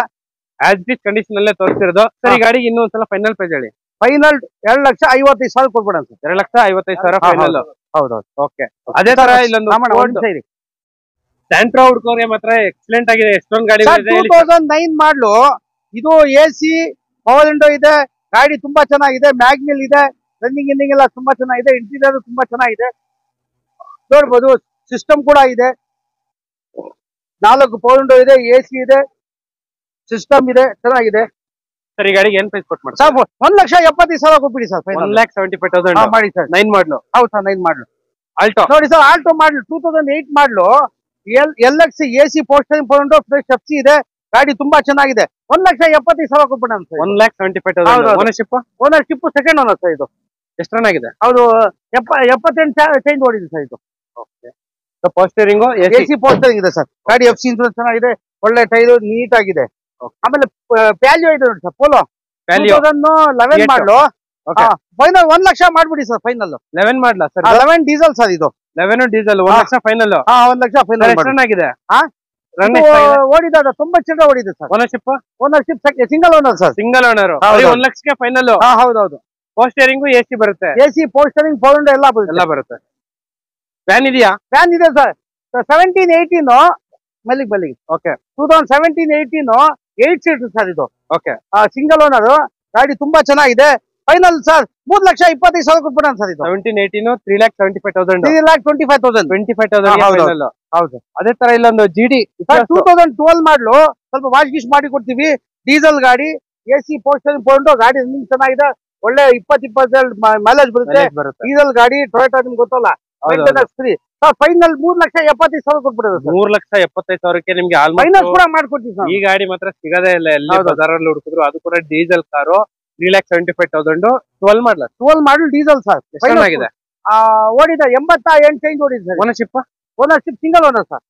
Speaker 1: ಆಸ್ ಇಟ್ ಇಸ್ ಕಂಡೀಷನ್ ಅಲ್ಲೇ ತೋರಿಸ್ತಿರೋದು. ಸರ್ ಈ ಗಾಡಿಗೆ ಇನ್ನೂ ಒಂದ್ಸಲ ಫೈನಲ್ ಪ್ರೈಸ್ ಹೇಳಿ.
Speaker 2: ಫೈನಲ್ 2,55,000 ಕೊಟ್ಬಿಡೋಣ ಸರ್.
Speaker 1: 2,55,000 ಫೈನಲ್.
Speaker 2: ಹೌದೌದು.
Speaker 1: ಓಕೆ, ಅದೇ ತರ ಇಲ್ಲೊಂದು ಸ್ಯಾಂಟ್ರೋ ಹುಡ್ಕೋರಿಗೆ ಮಾತ್ರ ಎಕ್ಸಲೆಂಟ್ ಆಗಿದೆ. ಎಷ್ಟೊಂದು ಗಾಡಿ
Speaker 2: 2009 ಮಾಡಲು, ಇದು ಎಸಿ ಪವರ್ ವಿಂಡೋ ಇದೆ, ಗಾಡಿ ತುಂಬಾ ಚೆನ್ನಾಗಿದೆ, ಮ್ಯಾಗ್ನಿಲ್ ಇದೆ, ರನ್ನಿಂಗ್ ಗಿನ್ನಿಂಗ್ ಎಲ್ಲ ತುಂಬಾ ಚೆನ್ನಾಗಿದೆ, ಇಂಟೀರಿಯರ್ ತುಂಬಾ ಚೆನ್ನಾಗಿದೆ ನೋಡ್ಬೋದು. ಸಿಸ್ಟಮ್ ಕೂಡ ಇದೆ, 4 ಪವರ್ ವಿಂಡೋ ಇದೆ, ಎಸಿ ಇದೆ, ಸಿಸ್ಟಮ್ ಇದೆ, ಚೆನ್ನಾಗಿದೆ.
Speaker 1: ಸರ್ ಈ ಗಾಡಿಗೆ ಏನ್ ಪ್ರೈಸ್ ಕೊಟ್ಟು ಮಾಡಿ?
Speaker 2: 1,70,000 ಕೊಟ್ಬಿಡಿ ಸರ್.
Speaker 1: 1,75,000
Speaker 2: ಮಾಡಿ ಸರ್.
Speaker 1: 9 ಮಾಡಲು.
Speaker 2: ಹೌದು ಸರ್, 9 ಮಾಡಲು
Speaker 1: ಆಲ್ಟೋ
Speaker 2: ನೋಡಿ ಸರ್. ಆಲ್ಟೋ ಮಾಡಲು 2008 model, LXi AC power steering power window fresh FC ಇದೆ, ಗಾಡಿ ತುಂಬಾ ಚೆನ್ನಾಗಿದೆ. 1,70,000 ಕೊಟ್ಬಿಡೋಣ sir.
Speaker 1: 1,75,000.
Speaker 2: Ownership second owner sir. ಇದು
Speaker 1: ಎಷ್ಟು ರನ್ ಆಗಿದೆ?
Speaker 2: ಹೌದು, 78 ಚೇಂಜ್ ಓಡಿದೆ ಸರ್. ಇದು
Speaker 1: ಪೋಸ್ಟರಿಂಗ್
Speaker 2: ಎಸಿ ಪೋಸ್ಟರಿಂಗ್ ಇದೆ ಸರ್. ಗಾಡಿ FC ಇನ್ಸೂರೆನ್ಸ್ ಚೆನ್ನಾಗಿದೆ, ಒಳ್ಳೆ ಟೈರು, ನೀಟ್ ಆಗಿದೆ. ಆಮೇಲೆ ಪ್ಯಾಲಿಯೋ ಇದೆ ನೋಡಿ ಸರ್, ಪೋಲೋ 2011 ಮಾಡಲು. ಫೈನಲ್ 1 ಲಕ್ಷ ಮಾಡ್ಬಿಡಿ ಸರ್. ಫೈನಲ್
Speaker 1: 11 ಮಾಡಲ ಸರ್?
Speaker 2: 11 diesel sir. ಇದು
Speaker 1: 11 diesel 1 lakh final.
Speaker 2: 1 lakh final.
Speaker 1: ಎಷ್ಟು ರನ್ ಆಗಿದೆ?
Speaker 2: ಓಡಿದ 90 ಚಿಲ್ಲರೆ ಓಡಿದೆ sir. Ownership single owner sir.
Speaker 1: Single owner 1 ಲಕ್ಷಕ್ಕೆ ಫೈನಲ್.
Speaker 2: ಹೌದೌದು.
Speaker 1: ಪೋಸ್ಟರಿಂಗು ಎಸಿ ಬರುತ್ತೆ,
Speaker 2: ಎಸಿ ಪೋಸ್ಟರಿಂಗ್ ಪೌಂಡ್ ಎಲ್ಲ
Speaker 1: ಬರುತ್ತೆ. ಫ್ಯಾನ್ ಇದೆಯಾ?
Speaker 2: ಫ್ಯಾನ್ ಇದೆ ಸರ್. 17-18 ಮಲ್ಲಿಗೆ.
Speaker 1: Okay,
Speaker 2: 2017-18 8 seater sir. ಇದು
Speaker 1: ಓಕೆ,
Speaker 2: ಸಿಂಗಲ್ ಓನರ್, ಗಾಡಿ ತುಂಬಾ ಚೆನ್ನಾಗಿದೆ. ಫೈನಲ್ ಸರ್ 3,25,000 ಕೊಟ್ಬಿಡೋಣ ಸರ್. ಇದು
Speaker 1: 17-18 3,75,000.
Speaker 2: 3,25,000.
Speaker 1: ಹೌದು. ಅದೇ ತರ ಇಲ್ಲೊಂದು GD
Speaker 2: 2012 ಮಾಡಲು, ಸ್ವಲ್ಪ ವಾಶ್ ಗೀಶ್ ಮಾಡಿ ಕೊಡ್ತೀವಿ. ಡೀಸೆಲ್ ಗಾಡಿ, ಎಸಿ ಪೋಸ್ಟರಿಂಗ್ ಪೌಂಡ್, ಗಾಡಿ ರನ್ನಿಂಗ್ ಚೆನ್ನಾಗಿದೆ, ಒಳ್ಳೆ 20-22 ಮೈಲೇಜ್ ಬರುತ್ತೆ. ಡೀಸೆಲ್ ಗಾಡಿ, ಟೊಯೋಟಾ ನಿಮ್ಗೆ ಗೊತ್ತಲ್ಲ, ಫ್ರೀ. ಫೈನಲ್ 3,70,000 ಕೊಟ್ಬಿಡೋದು ಸರ್.
Speaker 1: 3,75,000ಕ್ಕೆ ನಿಮ್ಗೆ
Speaker 2: ಫೈನಾನ್ಸ್ ಕೂಡ ಮಾಡ್ಕೊಡ್ತೀವಿ ಸರ್.
Speaker 1: ಈ ಗಾಡಿ ಮಾತ್ರ ಸಿಗದೇ ಇಲ್ಲ ಎಲ್ಲಿ ಬಜಾರಲ್ಲಿ ಹುಡುಕಿದ್ರು. ಅದು ಕೂಡ ಡೀಸೆಲ್ ಕಾರು. 3,75,000 12 ಮಾಡಲು ಡೀಸೆಲ್ ಸರ್.
Speaker 2: ಚೆನ್ನಾಗಿದೆ. ಓಡಿದ 88 ಚೇಂಜ್ ಓಡಿದೆ sir. Ownership single owner sir.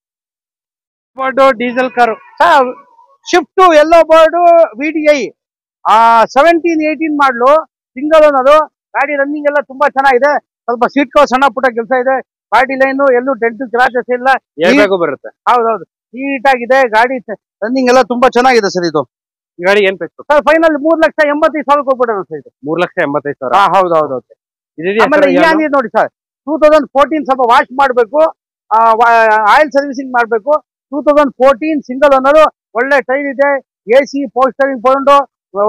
Speaker 1: Diesel car
Speaker 2: sir. Shift ಎಲ್ಲೋ ಬೋರ್ಡ್ VDI 17-18 ಮಾಡಲು, ಸಿಂಗಲ್ ಓನರ್, ಗಾಡಿ ರನ್ನಿಂಗ್ ಎಲ್ಲ ತುಂಬಾ ಚೆನ್ನಾಗಿದೆ. ಸ್ವಲ್ಪ ಸೀಟ್ ಕವರ್ ಸಣ್ಣ ಪುಟ್ಟ ಕೆಲಸ ಇದೆ, ಗಾಡಿ ಲೈನು ಎಲ್ಲೂ ಡೆಂಟ್ ಕ್ರಾಚಸ್ ಇಲ್ಲ,
Speaker 1: ಬರುತ್ತೆ.
Speaker 2: ಹೌದೌದು, ನೀಟ್ ಆಗಿದೆ ಗಾಡಿ, ರನ್ನಿಂಗ್ ಎಲ್ಲ ತುಂಬಾ ಚೆನ್ನಾಗಿದೆ ಸರ್. ಇದು
Speaker 1: ಗಾಡಿ ಏನ್ ಬೇಕು
Speaker 2: ಸರ್? Final 3,80,000 ಕೊಟ್ಬಿಡೋಣ sir. ಇದು
Speaker 1: 3,80,000.
Speaker 2: ಹೌದೌದು. ಆಮೇಲೆ ಈ ನೋಡಿ ಸರ್, 2014 ಸ್ವಲ್ಪ ವಾಶ್ ಮಾಡಬೇಕು, ಆಯಿಲ್ ಸರ್ವಿಸಿಂಗ್ ಮಾಡಬೇಕು. 2014 ಸಿಂಗಲ್ ಓನರ್, ಒಳ್ಳೆ ಟೈರ್ ಇದೆ, ಎಸಿ ಪೋಸ್ಟರಿಂಗ್ ಪೌಂಡ್,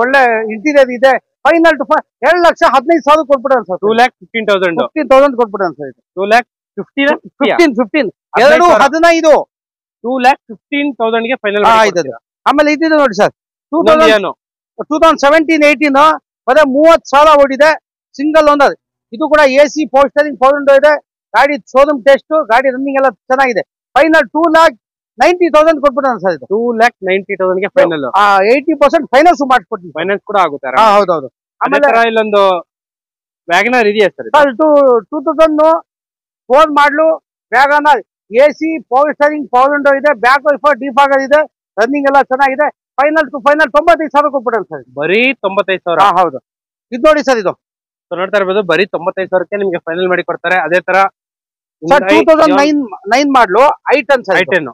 Speaker 2: ಒಳ್ಳೆ ಇಂಟೀರಿಯರ್ ಇದೆ. ಫೈನಲ್ 2,15,000 ಕೊಟ್ಬಿಡೋಣ ಸರ್.
Speaker 1: 2,15,000
Speaker 2: ಕೊಟ್ಬಿಡೋಣ ಸರ್. ಇದು
Speaker 1: 2,15,000
Speaker 2: 2,15,000
Speaker 1: 2,15,000ಗೆ ಫೈನಲ್ ಆಯ್ತದೆ.
Speaker 2: ಆಮೇಲೆ ಇದಿದೆ ನೋಡಿ ಸರ್, 2017-18 ಬರೀ 30,000 ಓಡಿದೆ, ಸಿಂಗಲ್ ಓನರ್. ಇದು ಕೂಡ ಎಸಿ ಪೋಸ್ಟರಿಂಗ್ ಪೌಂಡ್ ಇದೆ, ಗಾಡಿ ಶೋರೂಮ್ ಟೆಸ್ಟ್, ಗಾಡಿ ರನ್ನಿಂಗ್ ಎಲ್ಲ ಚೆನ್ನಾಗಿದೆ. ಫೈನಲ್ 2,90,000 ಕೊಟ್ಬಿಡೋಣ ಸರ್. ಇದು
Speaker 1: 2,90,000ಗೆ ಫೈನಲ್.
Speaker 2: 80% ಫೈನಾನ್ಸ್ ಮಾಡ್ಕೊಡ್ತೀವಿ.
Speaker 1: ಫೈನಾನ್ಸ್ ಕೂಡ ಆಗುತ್ತೆ.
Speaker 2: ಹೌದೌದು.
Speaker 1: ಆಮೇಲೆ ಇಲ್ಲೊಂದು ವ್ಯಾಗನರ್ ಇದೆಯಾ sir?
Speaker 2: 2004 model Wagon R, AC power steering power window ಇದೆ, ಬ್ಯಾಕ್ ವೈಫರ್ ಡಿಫಾಗರ್ ಇದೆ, ರನ್ನಿಂಗ್ ಎಲ್ಲ ಚೆನ್ನಾಗಿದೆ. ಫೈನಲ್ ಟು ಫೈನಲ್ 95,000 ಕೊಟ್ಬಿಡೋಣ ಸರ್.
Speaker 1: ಬರೀ 95,000.
Speaker 2: ಹೌದು. ಇದು ನೋಡಿ ಸರ್, ಇದು
Speaker 1: ನೋಡ್ತಾ ಇರ್ಬೋದು, ಬರೀ 95,000ಕ್ಕೆ ನಿಮ್ಗೆ ಫೈನಲ್ ಮಾಡಿ ಕೊಡ್ತಾರೆ. ಅದೇ ತರ
Speaker 2: sir 2009 ಮಾಡ್ಲು i10 sir.
Speaker 1: i10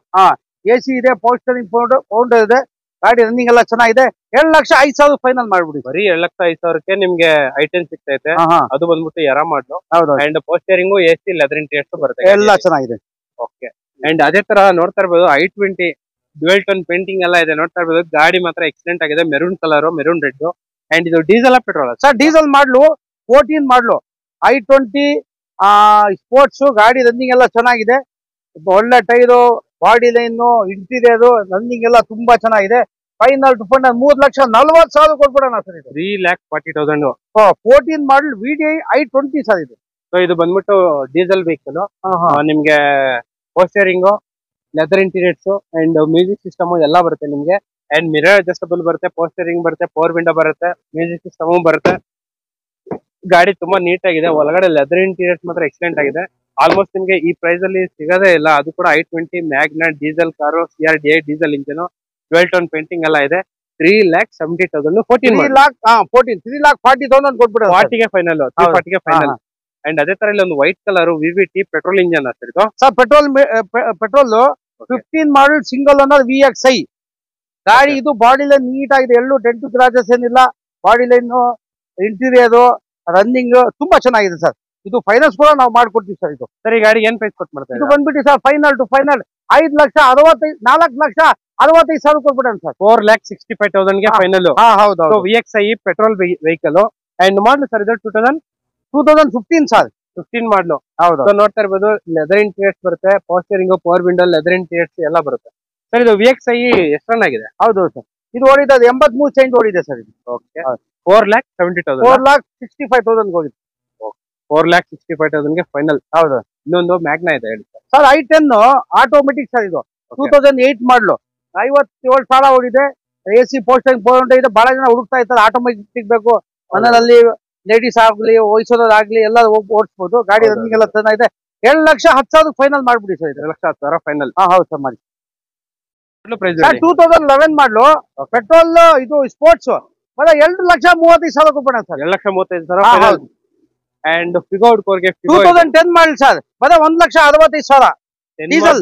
Speaker 2: AC ಇದೆ, ಪೋಸ್ಟರಿಂಗ್ ಪೌಂಡರ್ ಇದೆ, ಗಾಡಿ ರನ್ನಿಂಗ್ ಎಲ್ಲ ಚೆನ್ನಾಗಿದೆ. 7,05,000 ಫೈನಲ್ ಮಾಡ್ಬಿಡಿ.
Speaker 1: ಬರೀ 7,05,000ಕ್ಕೆ ನಿಮ್ಗೆ i10 ಸಿಗ್ತೈತೆ. ಅದು ಬಂದ್ಬಿಟ್ಟು ಎರ ಮಾಡ್ಲು.
Speaker 2: ಹೌದು.
Speaker 1: ಅಂಡ್ ಪೋಸ್ಟರಿಂಗು AC ಲೆದರ್ ಇಂಟೀರಿಯರ್ಸ್ ಬರುತ್ತೆ,
Speaker 2: ಎಲ್ಲ ಚೆನ್ನಾಗಿದೆ.
Speaker 1: ಓಕೆ. ಅಂಡ್ ಅದೇ ತರ ನೋಡ್ತಾ ಇರ್ಬೋದು, i20 ಡ್ಯುಯಲ್ ಟೋನ್ ಪೇಂಟಿಂಗ್ ಎಲ್ಲ ಇದೆ. ನೋಡ್ತಾ ಇರ್ಬೋದು, ಗಾಡಿ ಮಾತ್ರ ಎಕ್ಸಲೆಂಟ್ ಆಗಿದೆ. Maroon colour, maroon red. And ಇದು diesel petrol
Speaker 2: sir? Diesel model 14 model i20 sports. ಗಾಡಿ ರನ್ನಿಂಗ್ ಎಲ್ಲ ಚೆನ್ನಾಗಿದೆ. ಒಳ್ಳೆ tyre, body line, interior, running ಎಲ್ಲ ತುಂಬಾ ಚೆನ್ನಾಗಿದೆ. ಫೈನಲ್ ಟು ಫೈನಲ್ 3,40,000 ಕೊಟ್ಬಿಡೋಣ ಸರ್. ಇದು
Speaker 1: 3,40,000.
Speaker 2: 14 ಮಾಡಲ್ VDI i20 ಸರ್ ಇದು.
Speaker 1: ಸೊ ಇದು ಬಂದ್ಬಿಟ್ಟು ಡೀಸೆಲ್ ವೆಹಿಕಲ್. ನಿಮ್ಗೆ power steering, leather interiors and music system ಎಲ್ಲ ಬರುತ್ತೆ ನಿಮ್ಗೆ. ಅಂಡ್ ಮಿರರ್ ಅಡ್ಜಸ್ಟಬಲ್ ಬರುತ್ತೆ, ಪೋಸ್ಟರಿಂಗ್ ಬರುತ್ತೆ, ಪವರ್ ವಿಂಡೋ ಬರುತ್ತೆ, ಮ್ಯೂಸಿಕ್ ಸಿಸ್ಟಮ್ ಬರುತ್ತೆ. ಗಾಡಿ ತುಂಬಾ ನೀಟ್ ಆಗಿದೆ. ಒಳಗಡೆ ಲೆದರ್ ಇಂಟೀರಿಯರ್ಸ್ ಮಾತ್ರ ಎಕ್ಸಲೆಂಟ್ ಆಗಿದೆ. ಆಲ್ಮೋಸ್ಟ್ ನಿಮ್ಗೆ ಈ ಪ್ರೈಸ್ ಅಲ್ಲಿ ಸಿಗೋದೇ ಇಲ್ಲ. ಅದು ಕೂಡ i20 Magna diesel car, CR-DI diesel engine, dual tone painting ಎಲ್ಲ ಇದೆ. 3,70,000.
Speaker 2: 3,40,000 ಕೊಟ್ಬಿಡೋಣ.
Speaker 1: 40ಗೆ ಫೈನಲ್, 340ಗೆ ಫೈನಲ್. ಅಂಡ್ ಅದೇ ತರ ಇಲ್ಲಿ ಒಂದು white colour VVT petrol engine ಆಗ್ತಿತ್ತು
Speaker 2: sir. Petrol 15 model single owner VXI ಗಾಡಿ. ಇದು ಬಾಡಿ ಲೈನ್ ನೀಟ್ ಆಗಿದೆ, ಎಲ್ಲೂ ಡೆಂಟು ಕ್ರಾಚಸ್ ಏನಿಲ್ಲ. ಬಾಡಿ ಲೈನ್, ಇಂಟೀರಿಯರ್, ರನ್ನಿಂಗ್ ತುಂಬಾ ಚೆನ್ನಾಗಿದೆ ಸರ್. ಇದು ಫೈನಾನ್ಸ್ ಕೂಡ ನಾವು ಮಾಡ್ಕೊಡ್ತೀವಿ ಸರ್. ಇದು
Speaker 1: ಸರ್ ಈ ಗಾಡಿ ಏನ್ ಪ್ರೈಸ್ ಕೊಟ್ಟು ಮಾಡ್ತಾರೆ?
Speaker 2: ಇದು ಬಂದ್ಬಿಟ್ಟು ಸರ್ ಫೈನಲ್ ಟು ಫೈನಲ್ 4,65,000 ಕೊಟ್ಬಿಡೋಣ ಸರ್.
Speaker 1: 4,65,000ಗೆ ಫೈನಲ್.
Speaker 2: ಹೌದು.
Speaker 1: VXI petrol vehicle. And model sir ಇದು
Speaker 2: 2015 ಸರ್.
Speaker 1: 15 ಮಾಡಲು.
Speaker 2: ಹೌದು.
Speaker 1: ನೋಡ್ತಾ ಇರ್ಬೋದು, ಲೆದರ್ ಇಂಟೀರಿಯರ್ಸ್ ಬರುತ್ತೆ, ಪೋಸ್ಟರಿಂಗ್, ಪವರ್ ವಿಂಡೋ, ಲೆದರ್ ಇಂಟೀರಿಯರ್ಸ್ ಎಲ್ಲ ಬರುತ್ತೆ ಸರ್. ಇದು VXI ಎಷ್ಟು ರನ್ ಆಗಿದೆ?
Speaker 2: ಹೌದು ಸರ್. ಇದು ಓಡಿದೆ 83 ಚೇಂಜ್ ಓಡಿದೆ ಸರ್. ಇದು
Speaker 1: ಓಕೆ. 4,70,000.
Speaker 2: 4,65,000 ಹೋಗಿದೆ.
Speaker 1: 4,65,000ಗೆ ಫೈನಲ್.
Speaker 2: ಹೌದು.
Speaker 1: ಇನ್ನೊಂದು ಮ್ಯಾಗ್ನಾ ಇದೆ ಹೇಳಿ
Speaker 2: ಸರ್. i10 automatic sir. ಇದು 2008 ಮಾಡಲು 57,000 ಓಡಿದೆ. AC ಪೋಸ್ಟರಿಂಗ್ ಪೌಂಡರ್ ಇದೆ. ಬಹಳ ಜನ ಹುಡುಕ್ತಾ ಇರ್ತಾರೆ ಆಟೋಮೆಟಿಕ್ ಬೇಕು. ಮನೆಯಲ್ಲಿ ಲೇಡೀಸ್ ಆಗ್ಲಿ, ವಯಸ್ಸೋರಾಗ್ಲಿ ಎಲ್ಲ ಓಡಿಸಬಹುದು. ಗಾಡಿ ರನ್ನಿಂಗ್ ಎಲ್ಲ ಚೆನ್ನಾಗಿದೆ. 7,10,000 ಫೈನಲ್ ಮಾಡ್ಬಿಡಿ ಸರ್.
Speaker 1: 7,10,000 ಫೈನಲ್.
Speaker 2: ಹೌದು ಸರ್ ಮಾಡಿ.
Speaker 1: 2011
Speaker 2: ಮಾಡಲು ಪೆಟ್ರೋಲ್, ಇದು ಸ್ಪೋರ್ಟ್ಸ್. 2,35,000 ಕೊಟ್ಬಿಡೋಣ ಸರ್.
Speaker 1: 2,35,000. ಅಂಡ್ ಫಿಗೋಡ್ ಕೋರ್ಗೆ
Speaker 2: 2010 ಮಾಡಲ್ ಸರ್. 1,65,000
Speaker 1: ಡೀಸೆಲ್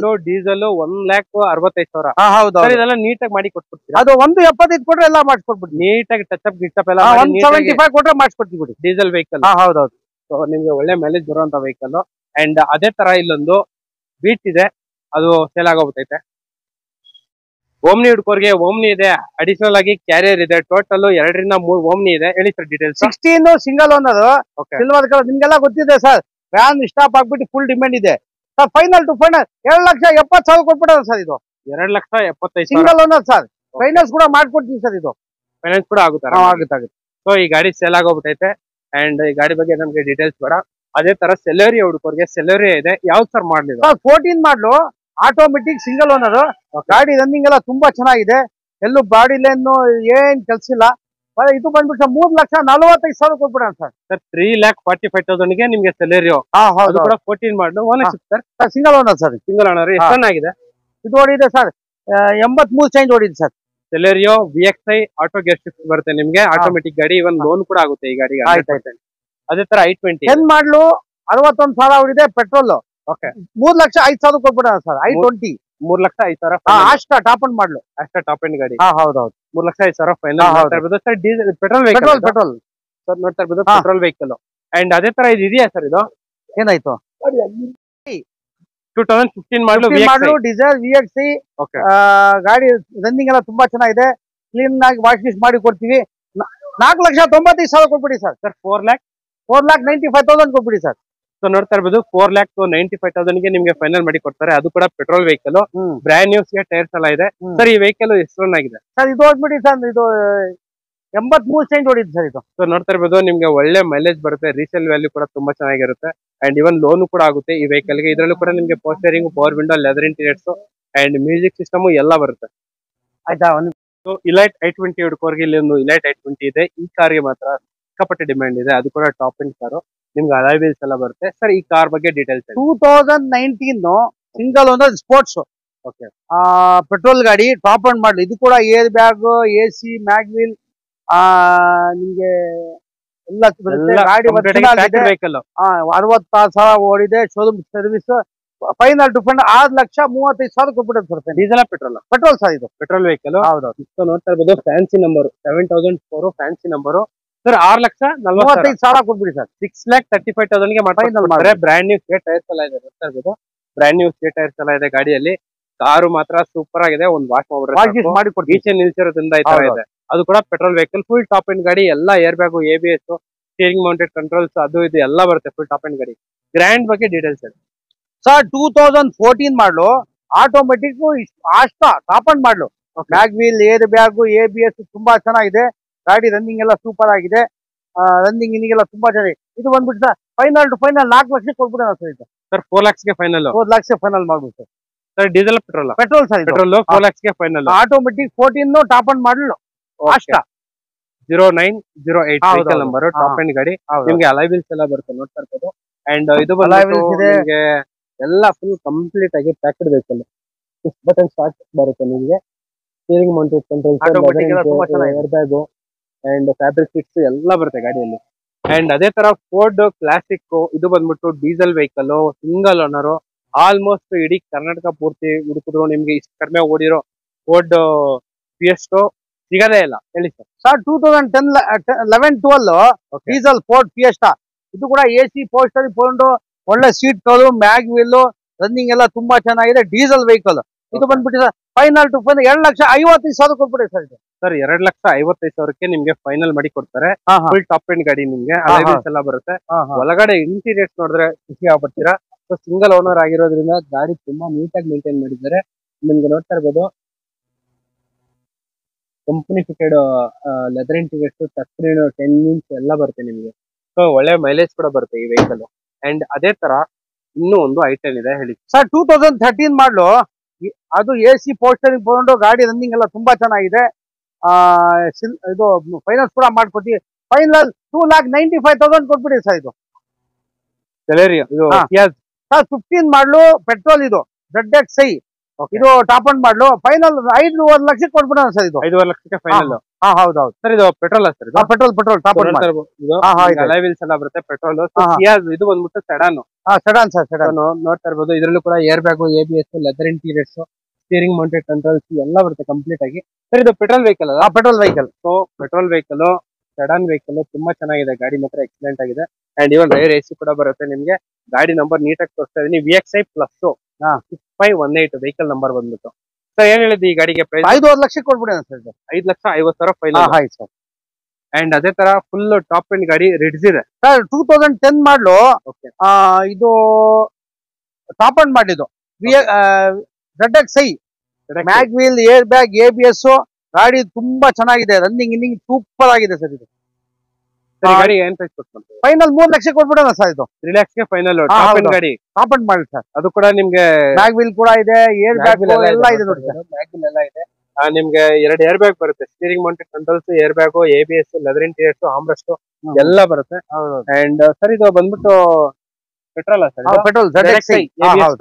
Speaker 1: 1,65,000.
Speaker 2: ಹೌದು.
Speaker 1: ಇದೆಲ್ಲ ನೀಟಾಗಿ ಮಾಡಿ ಕೊಟ್ಬಿಡ್ತೀವಿ.
Speaker 2: ಅದು 1,75 ಕೊಟ್ರೆ ಎಲ್ಲ ಮಾಡಿಸ್ಕೊಟ್ಬಿಡಿ.
Speaker 1: ನೀಟಾಗಿ ಟಚ್ ಅಪ್ ಗಿಚಪ್ ಎಲ್ಲ
Speaker 2: 175 ಕೊಟ್ರೆ ಮಾಡಿಸ್ಕೊಡ್ತೀವಿ
Speaker 1: ಡೀಸೆಲ್ ವೆಹಿಕಲ್.
Speaker 2: ಹೌದೌದು.
Speaker 1: ಸೊ ನಿಮ್ಗೆ ಒಳ್ಳೆ ಮೈಲೇಜ್ ಬರುವಂತ ವೆಹಿಕಲ್. ಅಂಡ್ ಅದೇ ತರ ಇಲ್ಲೊಂದು ಬೀಚ್ ಇದೆ, ಅದು ಸೇಲ್ ಆಗೋಗ್ತೈತೆ. ಓಮ್ನಿ ಹುಡ್ಕೋರ್ಗೆ ಓಮ್ನಿ ಇದೆ, ಅಡಿಷನಲ್ ಆಗಿ ಕ್ಯಾರಿಯರ್ ಇದೆ. ಟೋಟಲ್ 2 ರಿಂದ 3 ಓಮ್ನಿ ಇದೆ. ಹೇಳಿ sir details.
Speaker 2: 16 single owner, silver colour. ನಿಮ್ಗೆಲ್ಲ ಗೊತ್ತಿದೆ ಸರ್. ವ್ಯಾನ್ ಸ್ಟಾಪ್ ಆಗ್ಬಿಟ್ಟು ಫುಲ್ ಡಿಮ್ಯಾಂಡ್ ಇದೆ ಸರ್. ಫೈನಲ್ ಟು ಫೈನಲ್ 7,70,000 ಕೊಟ್ಬಿಡೋಣ ಸರ್. ಇದು
Speaker 1: 2,75,000
Speaker 2: ಸಿಂಗಲ್ ಓನರ್ ಸರ್. ಫೈನಾನ್ಸ್ ಕೂಡ ಮಾಡ್ಕೊಡ್ತೀವಿ ಸರ್. ಇದು
Speaker 1: ಫೈನಾನ್ಸ್ ಕೂಡ ಆಗುತ್ತೆ. ಸೊ ಈ ಗಾಡಿ ಸೇಲ್ ಆಗೋಗ್ಬಿಟ್ಟೈತೆ. ಅಂಡ್ ಈ ಗಾಡಿ ಬಗ್ಗೆ ನಮ್ಗೆ ಡೀಟೇಲ್ಸ್ ಬೇಡ. ಅದೇ ತರ ಸೆಲೆರಿ ಹುಡುಕೋರ್ಗೆ ಸೆಲೆರಿ ಇದೆ. ಯಾವ್ದು ಸರ್ ಮಾಡ್ಲಿಲ್ಲ? 14 ಮಾಡಲು ಆಟೋಮೆಟಿಕ್ ಸಿಂಗಲ್ ಓನರ್. ಗಾಡಿ ರನ್ನಿಂಗ್ ಎಲ್ಲ ತುಂಬಾ ಚೆನ್ನಾಗಿದೆ. ಎಲ್ಲೂ ಬಾಡಿ ಲೈನ್ ಏನ್ ಕೆಲ್ಸಿಲ್ಲ. ಇದು ಬಂದ್ಬಿಟ್ಟು 3,45,000 ಕೊಟ್ಬಿಡೋಣ ಸರ್. 3,45,000ಗೆ ನಿಮ್ಗೆ ಸೆಲೆರಿಯೋ. ಅದು ಕೂಡ 14 ಮಾಡಲು. Ownership sir?
Speaker 2: Single owner sir.
Speaker 1: Single owner. ಎಷ್ಟು ರನ್ ಆಗಿದೆ?
Speaker 2: ಇದು ಓಡಿದೆ ಸರ್ 83 ಚೇಂಜ್ ಓಡಿದೆ sir.
Speaker 1: Celerio VXI auto gear shift ಬರುತ್ತೆ ನಿಮ್ಗೆ. ಆಟೋಮೆಟಿಕ್ ಗಾಡಿ. ಇವನ್ ಲೋನ್ ಕೂಡ ಆಗುತ್ತೆ ಈ ಗಾಡಿಗೆ. ಅದೇ ತರ i20
Speaker 2: 10 ಮಾಡಲು 61,000 ಓಡಿದೆ. ಪೆಟ್ರೋಲ್ 3,05,000 ಕೊಟ್ಬಿಡೋಣ ಸರ್. i20
Speaker 1: 3,05,000.
Speaker 2: ಅಷ್ಟ ಟಾಪ್ ಅಂಡ್ ಮಾಡ್ಲು.
Speaker 1: ಅಷ್ಟ ಟಾಪ್ ಎಂಡ್ ಗಾಡಿ.
Speaker 2: ಹೌದೌದು.
Speaker 1: 3,05,000 final. Sir diesel petrol vehicle.
Speaker 2: Petrol
Speaker 1: sir ನೋಡ್ತಾ ಇರ್ಬೋದು, ಪೆಟ್ರೋಲ್ ವೆಹಿಕಲ್. ಅಂಡ್ ಅದೇ ತರ ಇದು ಇದೆಯಾ ಸರ್? ಇದು
Speaker 2: ಏನಾಯ್ತು?
Speaker 1: 2015 ಮಾಡಲು
Speaker 2: ಡೀಸೆಲ್ VXI. ಗಾಡಿ ರನ್ನಿಂಗ್ ಎಲ್ಲ ತುಂಬಾ ಚೆನ್ನಾಗಿದೆ. ಕ್ಲೀನ್ ಆಗಿ ವಾಶ್ ಗಿಶ್ ಮಾಡಿ ಕೊಡ್ತೀವಿ. 4,95,000 ಕೊಟ್ಬಿಡಿ ಸರ್. 4,95,000 ಕೊಟ್ಬಿಡಿ ಸರ್.
Speaker 1: ಸೊ ನೋಡ್ತಾ ಇರ್ಬೋದು, 4,95,000ಗೆ ನಿಮ್ಗೆ ಫೈನಲ್ ಮಾಡಿ ಕೊಡ್ತಾರೆ. ಅದು ಕೂಡ ಪೆಟ್ರೋಲ್ ವೆಹಿಕಲ್. ಬ್ರ್ಯಾಂಡ್ ನ್ಯೂಸ್ ಗೆ ಟೈರ್ಸ್ ಎಲ್ಲ ಇದೆ ಸರ್. ಈ ವೆಹಿಕಲ್ ಎಷ್ಟು ರನ್ ಆಗಿದೆ
Speaker 2: ಸರ್? ಇದು ಹೋಗ್ಬಿಡಿ ಸರ್. ಇದು 83 ಚೇಂಜ್ ಹೊಡಿದೆ ಸರ್. ಇದು
Speaker 1: ಸೊ ನೋಡ್ತಾ ಇರ್ಬೋದು, ನಿಮ್ಗೆ ಒಳ್ಳೆ ಮೈಲೇಜ್ ಬರುತ್ತೆ. ರೀಸೇಲ್ ವ್ಯಾಲ್ಯೂ ಕೂಡ ತುಂಬಾ ಚೆನ್ನಾಗಿರುತ್ತೆ. ಅಂಡ್ ಇವನ್ ಲೋನ್ ಕೂಡ ಆಗುತ್ತೆ ಈ ವೆಹಿಕಲ್ ಗೆ. ಇದರಲ್ಲೂ ಕೂಡ ನಿಮ್ಗೆ power steering, power window, leather interiors and music system ಎಲ್ಲ ಬರುತ್ತೆ.
Speaker 2: ಆಯ್ತಾ?
Speaker 1: ಸೊ ಇಲೈಟ್ i20 ಹುಡ್ಕೋರ್ಗೆ ಇಲ್ಲಿ ಒಂದು ಇಲೈಟ್ i20 ಇದೆ. ಈ ಕಾರ್ಗೆ ಮಾತ್ರ ಸಿಕ್ಕಾಪಟ್ಟೆ ಡಿಮ್ಯಾಂಡ್ ಇದೆ. ಅದು ಕೂಡ ಟಾಪ್ ಎಂಡ್ ಕಾರು. ನಿಮ್ಗೆ ಅಲಾಯ್ ವೀಲ್ಸ್ ಎಲ್ಲ ಬರುತ್ತೆ ಸರ್. ಈ ಕಾರ್ ಬಗ್ಗೆ details.
Speaker 2: 2019 single owner sports.
Speaker 1: Okay
Speaker 2: petrol ಗಾಡಿ ಟಾಪ್ ಅಂಡ್ ಮಾಡಲ್. ಇದು ಕೂಡ ಏರ್ ಬ್ಯಾಗ್, AC, ಮ್ಯಾಗ್ವಿಲ್, ನಿಮ್ಗೆ ಎಲ್ಲ ಗಾಡಿ
Speaker 1: ವೆಹಿಕಲ್
Speaker 2: 60,000 ಓಡಿದೆ. Showroom service. Final to final 6,35,000 ಕೊಟ್ಬಿಟ್ಟು sir.
Speaker 1: Diesel petrol?
Speaker 2: Petrol sir, ಇದು
Speaker 1: ಪೆಟ್ರೋಲ್ ವೆಹಿಕಲ್.
Speaker 2: ಹೌದೌದು.
Speaker 1: ನೋಡ್ತಾ ಇರ್ಬೋದು fancy number 7004 fancy number sir. 6,45,000
Speaker 2: ಕೊಟ್ಬಿಡಿ ಸರ್.
Speaker 1: 6,35,000 ಗೆ ಮಾಡ್ತಾರೆ. ಬ್ರ್ಯಾಂಡ್ ನ್ಯೂ ಸ್ಟೇಟ್ ಟೈರ್ಸ್ ಎಲ್ಲ ಇದೆ. ನೋಡ್ತಾ ಇರ್ಬೋದು ಬ್ರ್ಯಾಂಡ್ ನ್ಯೂ ಸ್ಟೇಟ್ ಟೈರ್ಸ್ ಎಲ್ಲ ಇದೆ ಗಾಡಿಯಲ್ಲಿ. ಕಾರು ಮಾತ್ರ ಸೂಪರ್ ಆಗಿದೆ. ಒಂದು ವಾಶ್
Speaker 2: ಮಾಡಿ
Speaker 1: ಈಚೆ ನಿಲ್ಸಿರೋದ್ರಿಂದ ಈ ತರ ಇದೆ. ಅದು ಕೂಡ petrol vehicle. Full top end ಗಾಡಿ. ಎಲ್ಲ air bag, ABS, steering mounted controls, ಅದು ಇದು ಎಲ್ಲ ಬರುತ್ತೆ. ಫುಲ್ ಟಾಪ್ ಎಂಡ್ ಗಾಡಿ. ಗ್ರ್ಯಾಂಡ್ ಬಗ್ಗೆ ಡೀಟೇಲ್ಸ್ ಹೇಳಿ
Speaker 2: ಸರ್. 2014 ಮಾಡಲು, ಆಟೋಮೆಟಿಕ್, ಆಸ್ಟಾ ಟಾಪ್ ಅಂಡ್ ಮಾಡಲು. ಮ್ಯಾಗ್ವಿಲ್, ಏರ್ ಬ್ಯಾಗ್, ABS ತುಂಬಾ ಚೆನ್ನಾಗಿದೆ. ಗಾಡಿ ರನ್ನಿಂಗ್ ಎಲ್ಲ ಸೂಪರ್ ಆಗಿದೆ. ರನ್ನಿಂಗ್ ಇನ್ನಿಗೆಲ್ಲ ತುಂಬಾ ಚೆನ್ನಾಗಿದೆ. ಇದು ಬಂದ್ಬಿಟ್ಟು sir final to final 4 lakh ಕೊಟ್ಬಿಡೋಣ ಸರ್. ಇದು
Speaker 1: ಸರ್ 4 lakhs ಗೆ ಫೈನಲ್.
Speaker 2: 4 ಲಕ್ಷ ಫೈನಲ್ ಮಾಡ್ಬಿಟ್ಟು
Speaker 1: sir. Diesel petrol?
Speaker 2: Petrol sir.
Speaker 1: Petrol 4 lakhs ಗೆ final.
Speaker 2: Automatic 14 top and model. ಆಸ್ಟಾ
Speaker 1: 0908 ವೆಹಿಕಲ್ ನಂಬರ್. ಟಾಪ್ ಎಂಡ್ ಗಾಡಿ. ನಿಮ್ಗೆ ಅಲಾಯ್ ವೀಲ್ಸ್ ಎಲ್ಲ ಬರುತ್ತೆ. ನೋಡ್ತಾ ಇರ್ಬೋದು. ಅಂಡ್ ಇದು ನಿಮ್ಗೆ ಎಲ್ಲ ಫುಲ್ ಕಂಪ್ಲೀಟ್ ಆಗಿ ಪ್ಯಾಕ್ಡ್ ವೆಹಿಕಲ್. ಬಟನ್ ಸ್ಟಾರ್ಟ್ ಬರುತ್ತೆ ನಿಮ್ಗೆ. Steering mounted controls, air bag and fabric seats ಎಲ್ಲ ಬರುತ್ತೆ ಗಾಡಿಯಲ್ಲಿ. ಅಂಡ್ ಅದೇ ತರ ಫೋರ್ಡ್ ಕ್ಲಾಸಿಕ್. ಇದು ಬಂದ್ಬಿಟ್ಟು diesel vehicle, single owner. Almost ಇಡೀ ಕರ್ನಾಟಕ ಪೂರ್ತಿ ಹುಡುಕಿದ್ರು ನಿಮ್ಗೆ ಇಷ್ಟು ಕಡಿಮೆ ಓಡಿರೋ ಫೋರ್ಡ್ ಫಿಯೆಸ್ಟೋ ಸಿಗದೇ ಇಲ್ಲ. ಹೇಳಿ sir.
Speaker 2: Sir 2011-12 diesel Ford fiesta. ಇದು ಕೂಡ AC, ಪೋಸ್ಟರ್ ಫೋನ್, ಒಳ್ಳೆ ಸೀಟ್ ಗಳು, ಮ್ಯಾಗ್ವಿಲ್, ರನ್ನಿಂಗ್ ಎಲ್ಲ ತುಂಬಾ ಚೆನ್ನಾಗಿದೆ. Diesel vehicle. ಇದು ಬಂದ್ಬಿಟ್ಟು ಸರ್ ಫೈನಲ್ ಟು ಫೈನಲ್ 2,55,000 ಕೊಟ್ಬಿಡಿ ಸರ್. ಇದು
Speaker 1: ಸರ್ 2,55,000ಕ್ಕೆ ನಿಮ್ಗೆ ಫೈನಲ್ ಮಾಡಿ ಕೊಡ್ತಾರೆ. ಫುಲ್ ಟಾಪ್ ಎಂಡ್ ಗಾಡಿ. ನಿಮ್ಗೆ ಅಲೈವಿಲ್ಸ್ ಎಲ್ಲ ಬರುತ್ತೆ. ಒಳಗಡೆ ಇಂಟೀರಿಯರ್ಸ್ ನೋಡಿದ್ರೆ ಖುಷಿ ಆಗ್ಬಿಡ್ತೀರಾ. ಸೊ ಸಿಂಗಲ್ ಓನರ್ ಆಗಿರೋದ್ರಿಂದ ಗಾಡಿ ತುಂಬಾ ನೀಟಾಗಿ ಮೇಂಟೈನ್ ಮಾಡಿದ್ದಾರೆ. ನಿಮ್ಗೆ ನೋಡ್ತಾ ಇರ್ಬೋದು company fitted leather interiors, touch screen, 10 inch ಎಲ್ಲ ಬರುತ್ತೆ ನಿಮ್ಗೆ. ಸೊ ಒಳ್ಳೆ ಮೈಲೇಜ್ ಕೂಡ ಬರುತ್ತೆ ಈ ವೆಹಿಕಲ್. ಅಂಡ್ ಅದೇ ತರ ಇನ್ನೂ ಒಂದು ಐಟಮ್ ಇದೆ. ಹೇಳಿ
Speaker 2: ಸರ್. 2013 ಮಾಡಲು. ಅದು AC, ಪೋಸ್ಟರಿಂಗ್ ಫೋನ್, ಗಾಡಿ ರನ್ನಿಂಗ್ ಎಲ್ಲ ತುಂಬಾ ಚೆನ್ನಾಗಿದೆ. ಇದು ಫೈನಾನ್ಸ್ ಕೂಡ ಮಾಡ್ಕೊಡ್ತೀವಿ. ಫೈನಲ್ 2,95,000 ಕೊಟ್ಬಿಡಿ ಸರ್. ಇದು ಸರ್ 15 ಮಾಡಲು ಪೆಟ್ರೋಲ್. ಇದು ZXi. ಇದು ಟಾಪ್ ಅಂಡ್ ಮಾಡಲು. ಫೈನಲ್ 5.5 ಲಕ್ಷಕ್ಕೆ ಕೊಟ್ಬಿಡೋಣ ಸರ್. ಇದು
Speaker 1: 5.5 ಲಕ್ಷಕ್ಕೆ ಫೈನಲ್.
Speaker 2: ಹೌದೌದು
Speaker 1: ಸರ್. ಇದು petrol sir?
Speaker 2: Petrol top and
Speaker 1: alloy wheels ಎಲ್ಲ ಬರುತ್ತೆ. ಪೆಟ್ರೋಲ್. ಇದು ಬಂದ್ಬಿಟ್ಟು ಸೆಡಾನ್.
Speaker 2: Sedan sir. ಸೆಡಾನ್
Speaker 1: ನೋಡ್ತಾ ಇರ್ಬೋದು. ಇದ್ರಲ್ಲೂ ಕೂಡ air bag, ABS, leather interiors, steering mounted controls ಎಲ್ಲ ಬರುತ್ತೆ ಕಂಪ್ಲೀಟ್ ಆಗಿ. ಸರ್ ಇದು ಪೆಟ್ರೋಲ್ ವೆಹಿಕಲ್ ಅಲ್ಲ?
Speaker 2: Petrol vehicle.
Speaker 1: So petrol vehicle, sedan vehicle ತುಂಬಾ ಚೆನ್ನಾಗಿದೆ. ಗಾಡಿ ಮಾತ್ರ ಎಕ್ಸಲೆಂಟ್ ಆಗಿದೆ. ಅಂಡ್ ಇವನ್ ರೈರ್ AC ಕೂಡ ಬರುತ್ತೆ ನಿಮ್ಗೆ. ಗಾಡಿ ನಂಬರ್ ನೀಟಾಗಿ ತೋರಿಸ್ತಾ ಇದೀನಿ. VXi Plus 6518 ವೆಹಿಕಲ್ ನಂಬರ್ ಬಂದ್ಬಿಟ್ಟು. ಸರ್ ಏನ್ ಹೇಳಿದ್ವಿ ಈ ಗಾಡಿಗೆ ಪ್ರೈಸ್?
Speaker 2: 5.5 ಲಕ್ಷಕ್ಕೆ ಕೊಟ್ಬಿಡೋಣ ಸರ್.
Speaker 1: 5,50,000 ಫೈನಲ್. ಸರ್. ಅಂಡ್ ಅದೇ ತರ ಫುಲ್ ಟಾಪ್ ಎಂಡ್ ಗಾಡಿ ರಿಡ್ಸ್ ಇದೆ
Speaker 2: ಸರ್. 2010 ಮಾಡಲು. ಇದು ಟಾಪ್ ಅಂಡ್ ಮಾಡಿದ್ದು. ZXi, mag wheel, air bag, ABS. ಗಾಡಿ ತುಂಬಾ ಚೆನ್ನಾಗಿದೆ. ರನ್ನಿಂಗ್ ಇನ್ನಿಂಗ್ ಸೂಪರ್ ಆಗಿದೆ ಸರ್. ಇದು
Speaker 1: ಗಾಡಿ ಏನ್ ಪ್ರೈಸ್ ಕೊಡ್ತಾರೆ?
Speaker 2: ಫೈನಲ್ 3 ಲಕ್ಷ ಕೊಟ್ಬಿಡೋಣ ಸರ್. ಇದು
Speaker 1: 3 lakhsಗೆ ಫೈನಲ್ ಟಾಪ್ ಎಂಡ್ ಗಾಡಿ.
Speaker 2: ಟಾಪ್ ಅಂಡ್ ಮಾಡಿ ಸರ್.
Speaker 1: ಅದು ಕೂಡ ನಿಮ್ಗೆ
Speaker 2: ಮ್ಯಾಗ್ವಿಲ್ ಕೂಡ ಇದೆ, ಏರ್ ಬ್ಯಾಗ್ ಎಲ್ಲ ಇದೆ ನೋಡಿ ಸರ್.
Speaker 1: ಮ್ಯಾಗ್ವಿಲ್ ಎಲ್ಲ ಇದೆ. ನಿಮ್ಗೆ 2 ಏರ್ ಬ್ಯಾಗ್ ಬರುತ್ತೆ. Steering mounted controls, air bag, ABS, leather interiors, armrest ಎಲ್ಲ ಬರುತ್ತೆ. ಅಂಡ್ ಸರ್ ಇದು ಬಂದ್ಬಿಟ್ಟು petrol sir?
Speaker 2: Petrol ZXi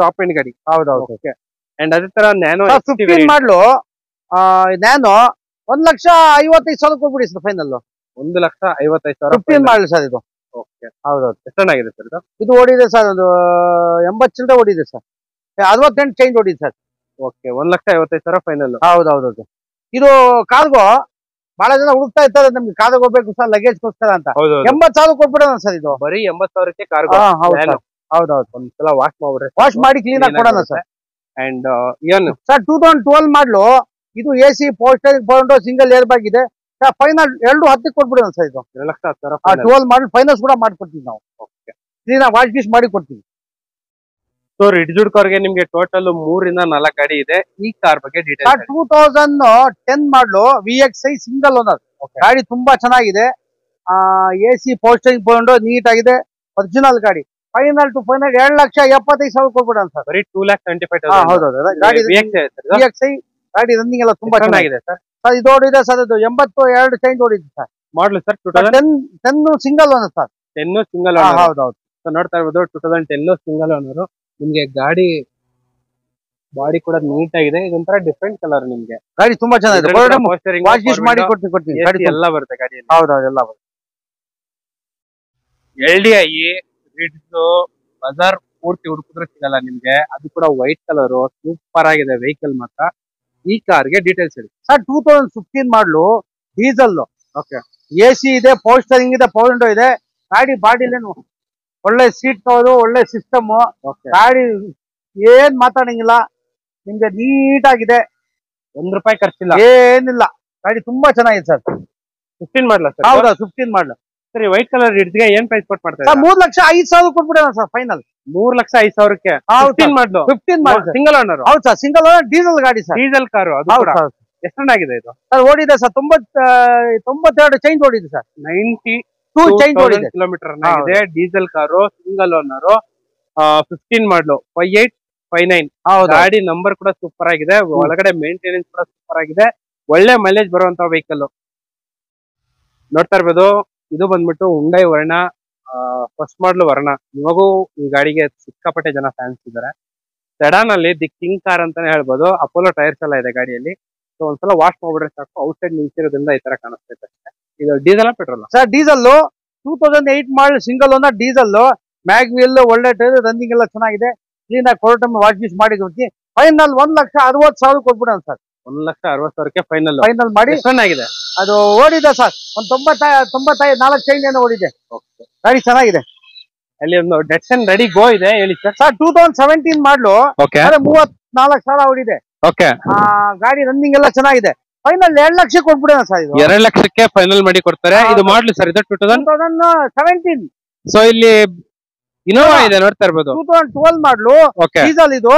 Speaker 1: top end ಗಾಡಿ.
Speaker 2: ಹೌದೌದು.
Speaker 1: ಅಂಡ್ ಅದೇ ತರ ನ್ಯಾನೋ
Speaker 2: 15 ಮಾಡಲು. ನ್ಯಾನೋ 1,55,000 ಕೊಟ್ಬಿಡಿ ಸರ್. ಫೈನಲ್
Speaker 1: 1,55,000
Speaker 2: 15 ಮಾಡಲು ಸರ್. ಇದು
Speaker 1: ಹೌದೌದು. ಎಷ್ಟಾಗಿದೆ ಸರ್ ಇದು?
Speaker 2: ಇದು ಓಡಿದೆ ಸರ್. ಒಂದು 80 ಚಿಲ್ಲರೆ ಓಡಿದೆ ಸರ್. 68 ಚೇಂಜ್ ಓಡಿದೆ ಸರ್.
Speaker 1: 1,55,000 ಫೈನಲ್.
Speaker 2: ಹೌದೌದು. ಇದು ಕಾರ್ಗೋ ಬಹಳ ಜನ ಹುಡುಕ್ತಾ ಇರ್ತಾರೆ ನಮ್ಗೆ ಕಾರ್ಗೋ ಹೋಗ್ಬೇಕು ಸರ್ ಲಗೇಜ್ಗೋಸ್ಕರ ಅಂತ. 80,000 ಕೊಟ್ಬಿಡೋಣ ಸರ್. ಇದು
Speaker 1: ಬರೀ 80,000ಕ್ಕೆ ಕಾರ್ಗೋ.
Speaker 2: ಹೌದೌದು.
Speaker 1: ಒಂದ್ಸಲ ವಾಶ್ ಮಾಡ್ಬಿಡ್ರೆ
Speaker 2: ವಾಶ್ ಮಾಡಿ ಕ್ಲೀನ್ ಆಗಿ ಕೊಡೋಣ ಸರ್.
Speaker 1: ಅಂಡ್ ಏನು
Speaker 2: ಸರ್ 2012 ಮಾಡಲು. ಇದು AC, power steering phone, single air bag ಇದೆ. ಫೈನಲ್ 2.10 ಕೊಟ್ಬಿಡೋಣ ಸರ್. ಇದು
Speaker 1: 2,10,000
Speaker 2: 12 ಮಾಡಲು ಫೈನಾನ್ಸ್ ಕೂಡ ಮಾಡ್ಕೊಡ್ತೀವಿ ನಾವು. ಕ್ಲೀನ್ ಆಗಿ ವಾಶ್ ಗೀಶ್ ಮಾಡಿ ಕೊಡ್ತೀವಿ.
Speaker 1: ಸೊ ರಿಡ್ಜುಡ್ ಕಾರ್ಗೆ ನಿಮ್ಗೆ ಟೋಟಲ್ 3 ಇಂದ 4 ಗಾಡಿ ಇದೆ. ಈ ಕಾರ್ ಬಗ್ಗೆ ಡೀಟೇಲ್ಸ್.
Speaker 2: 2010 ಮಾಡಲು VXi ಸಿಂಗಲ್ ಓನರ್. ಗಾಡಿ ತುಂಬಾ ಚೆನ್ನಾಗಿದೆ. AC, ಪೋಸ್ಟರಿಂಗ್ ಫೋನ್ ನೀಟ್ ಆಗಿದೆ. ಒರಿಜಿನಲ್ ಗಾಡಿ. ಫೈನಲ್ ಟು ಫೈನಲ್ 2,75,000 ಕೊಟ್ಬಿಡೋಣ ಸರ್.
Speaker 1: ಬರೀ 2,75,000.
Speaker 2: ಹೌದೌದು. ಗಾಡಿ VXi ಗಾಡಿ ರನ್ನಿಂಗ್ ಎಲ್ಲ ತುಂಬಾ ಚೆನ್ನಾಗಿದೆ ಸರ್. ಇದು ಓಡಿದೆ ಸರ್. ಇದು 82 ಚೇಂಜ್ ಓಡಿದೆ ಸರ್.
Speaker 1: ಮಾಡಲು sir
Speaker 2: 10 single owner sir.
Speaker 1: 10 single owner.
Speaker 2: ಹೌದೌದು.
Speaker 1: ಸೊ ನೋಡ್ತಾ ಇರ್ಬೋದು 2010 ಸಿಂಗಲ್ ಓನರ್. ನಿಮ್ಗೆ ಗಾಡಿ ಬಾಡಿ ಕೂಡ ನೀಟ್ ಆಗಿದೆ, ಇದೊಂಥರ ಡಿಫ್ರೆಂಟ್ ಕಲರ್ ನಿಮ್ಗೆ.
Speaker 2: ಗಾಡಿ ತುಂಬಾ ಚೆನ್ನಾಗಿದೆ. ವಾಶ್ ಗೀಶ್ ಮಾಡಿ ಕೊಡ್ತೀನಿ. ಗಾಡಿ
Speaker 1: ಎಲ್ಲ ಬರುತ್ತೆ ಗಾಡಿಯಲ್ಲಿ.
Speaker 2: ಹೌದೌದು ಎಲ್ಲ ಬರುತ್ತೆ.
Speaker 1: LDI ಬಜಾರ್ ಪೂರ್ತಿ ಹುಡುಕಿದ್ರೆ ಸಿಗಲ್ಲ ನಿಮ್ಗೆ. ಅದು ಕೂಡ ವೈಟ್ ಕಲರ್ ಸೂಪರ್ ಆಗಿದೆ ವೆಹಿಕಲ್ ಮಾತ್ರ. ಈ ಕಾರ್ಗೆ ಡೀಟೇಲ್ಸ್ ಹೇಳಿ
Speaker 2: ಸರ್. 2015 ಮಾಡಲು ಡೀಸೆಲ್.
Speaker 1: ಓಕೆ.
Speaker 2: AC ಇದೆ, ಪವರ್ ಸ್ಟೇರಿಂಗ್ ಇದೆ, ಪವರ್ ವಿಂಡೋ ಇದೆ. ಗಾಡಿ ಬಾಡಿಲೇನು ಒಳ್ಳೆ ಸೀಟ್ ಕವರು, ಒಳ್ಳೆ ಸಿಸ್ಟಮ್. ಗಾಡಿ ಏನ್ ಮಾತಾಡಂಗಿಲ್ಲ, ನಿಮ್ಗೆ ನೀಟ್ ಆಗಿದೆ.
Speaker 1: ₹1 ಖರ್ಚಿಲ್ಲ,
Speaker 2: ಏನಿಲ್ಲ. ಗಾಡಿ ತುಂಬಾ ಚೆನ್ನಾಗಿದೆ ಸರ್.
Speaker 1: 15 ಮಾಡಲ ಸರ್?
Speaker 2: ಹೌದಾ, 15 ಮಾಡಲ.
Speaker 1: ಸರಿ, ವೈಟ್ ಕಲರ್ ಹಿಡಿದ್ಗೆ ಏನ್ ಪ್ರೈಸ್ ಕೊಟ್ಟು ಮಾಡ್ತಾರೆ?
Speaker 2: 3,05,000 ಕೊಟ್ಬಿಡೋಣ ಸರ್ ಫೈನಲ್.
Speaker 1: 3,05,000ಕ್ಕೆ 15 ಮಾಡಲು.
Speaker 2: 15 ಮಾಡಲು
Speaker 1: ಸಿಂಗಲ್ ಓನರ್.
Speaker 2: ಹೌದು ಸರ್, ಸಿಂಗಲ್ ಓನರ್ ಡೀಸೆಲ್ ಗಾಡಿ ಸರ್.
Speaker 1: ಡೀಸೆಲ್ ಕಾರು ಅದು ಕೂಡ. ಎಷ್ಟು ರನ್ ಆಗಿದೆ ಇದು?
Speaker 2: ಸರ್ ಓಡಿದೆ ಸರ್ 92 ಚೇಂಜ್ ಓಡಿದೆ ಸರ್. 92 ಚೇಂಜ್ ಓಡಿದೆ
Speaker 1: ಕಿಲೋಮೀಟರ್ ರನ್ ಆಗಿದೆ. ಡೀಸೆಲ್ ಕಾರು, ಸಿಂಗಲ್ ಓನರ್, 15 ಮಾಡಲು, 5859. ಗಾಡಿ ನಂಬರ್ ಕೂಡ ಸೂಪರ್ ಆಗಿದೆ. ಒಳಗಡೆ ಮೇಂಟೆನೆನ್ಸ್ ಕೂಡ ಸೂಪರ್ ಆಗಿದೆ. ಒಳ್ಳೆ ಮೈಲೇಜ್ ಬರುವಂತ ವೆಹಿಕಲ್ ನೋಡ್ತಾ ಇರ್ಬೋದು. ಇದು ಬಂದ್ಬಿಟ್ಟು ಹುಂಡೈ ವರ್ಣ, ಫಸ್ಟ್ ಮಾಡಲ್ ವರ್ಣ. ಇವಾಗೂ ಈ ಗಾಡಿಗೆ ಸಿಕ್ಕಾಪಟ್ಟೆ ಜನ ಫ್ಯಾನ್ಸ್ ಇದ್ದಾರೆ. ಸೆಡಾನ್ ಅಲ್ಲಿ ದಿ ಕಿಂಗ್ ಕಾರ್ ಅಂತಾನೆ ಹೇಳ್ಬೋದು. ಅಪೋಲೋ ಟೈರ್ಸ್ ಎಲ್ಲ ಇದೆ ಗಾಡಿಯಲ್ಲಿ. ಸೊ ಒಂದ್ಸಲ ವಾಶ್ ಮಾಡ್ಬಿಟ್ರೆ ಸಾಕು, ಔಟ್ ಸೈಡ್ ನಿಲ್ಸಿರೋದ್ರಿಂದ ಈ ತರ ಕಾಣಿಸ್ತೈತೆ. ಇದು diesel petrol
Speaker 2: sir? Diesel 2008 model, single owner, diesel, mag wheel, ಒಳ್ಳೆ ಟೈರ್, ರನ್ನಿಂಗ್ ಎಲ್ಲ ಚೆನ್ನಾಗಿದೆ. ಕ್ಲೀನ್ ಆಗಿ ಕೊರಟಮ್ ವಾಶ್ ಗೀಶ್ ಮಾಡಿ ಕೊಡ್ತೀನಿ. ಫೈನಲ್ 1,60,000 ಕೊಟ್ಬಿಡೋಣ ಸರ್.
Speaker 1: 1,60,000ಕ್ಕೆ ಫೈನಲ್
Speaker 2: ಮಾಡಿ.
Speaker 1: ಚೆನ್ನಾಗಿದೆ.
Speaker 2: ಅದು ಓಡಿದೆ ಸರ್, ಒಂದು 94 ಚೇಂಜ್ ಏನೋ ಓಡಿದೆ. ಗಾಡಿ ಚೆನ್ನಾಗಿದೆ.
Speaker 1: ಅಲ್ಲಿ ಒಂದು ಡೆಟ್ಸನ್ ರೆಡಿ ಗೋ ಇದೆ, ಹೇಳಿ ಸರ್.
Speaker 2: 2017 ಮಾಡಲು, 34,000 ಓಡಿದೆ. ಗಾಡಿ ರನ್ನಿಂಗ್ ಎಲ್ಲ ಚೆನ್ನಾಗಿದೆ. ಫೈನಲ್ 2 ಲಕ್ಷ ಕೊಟ್ಬಿಡೋಣ ಸರ್. ಇದು
Speaker 1: 2 ಲಕ್ಷಕ್ಕೆ ಫೈನಲ್ ಮಾಡಿ ಕೊಡ್ತಾರೆ. ಇದು ಮಾಡ್ಲಿ ಸರ್? ಇದು
Speaker 2: 2017.
Speaker 1: ಸೊ ಇಲ್ಲಿ ಇನೋವಾ ಇದೆ, ನೋಡ್ತಾ ಇರ್ಬೋದು.
Speaker 2: 2012 ಮಾಡಲು, ಡೀಸೆಲ್. ಇದು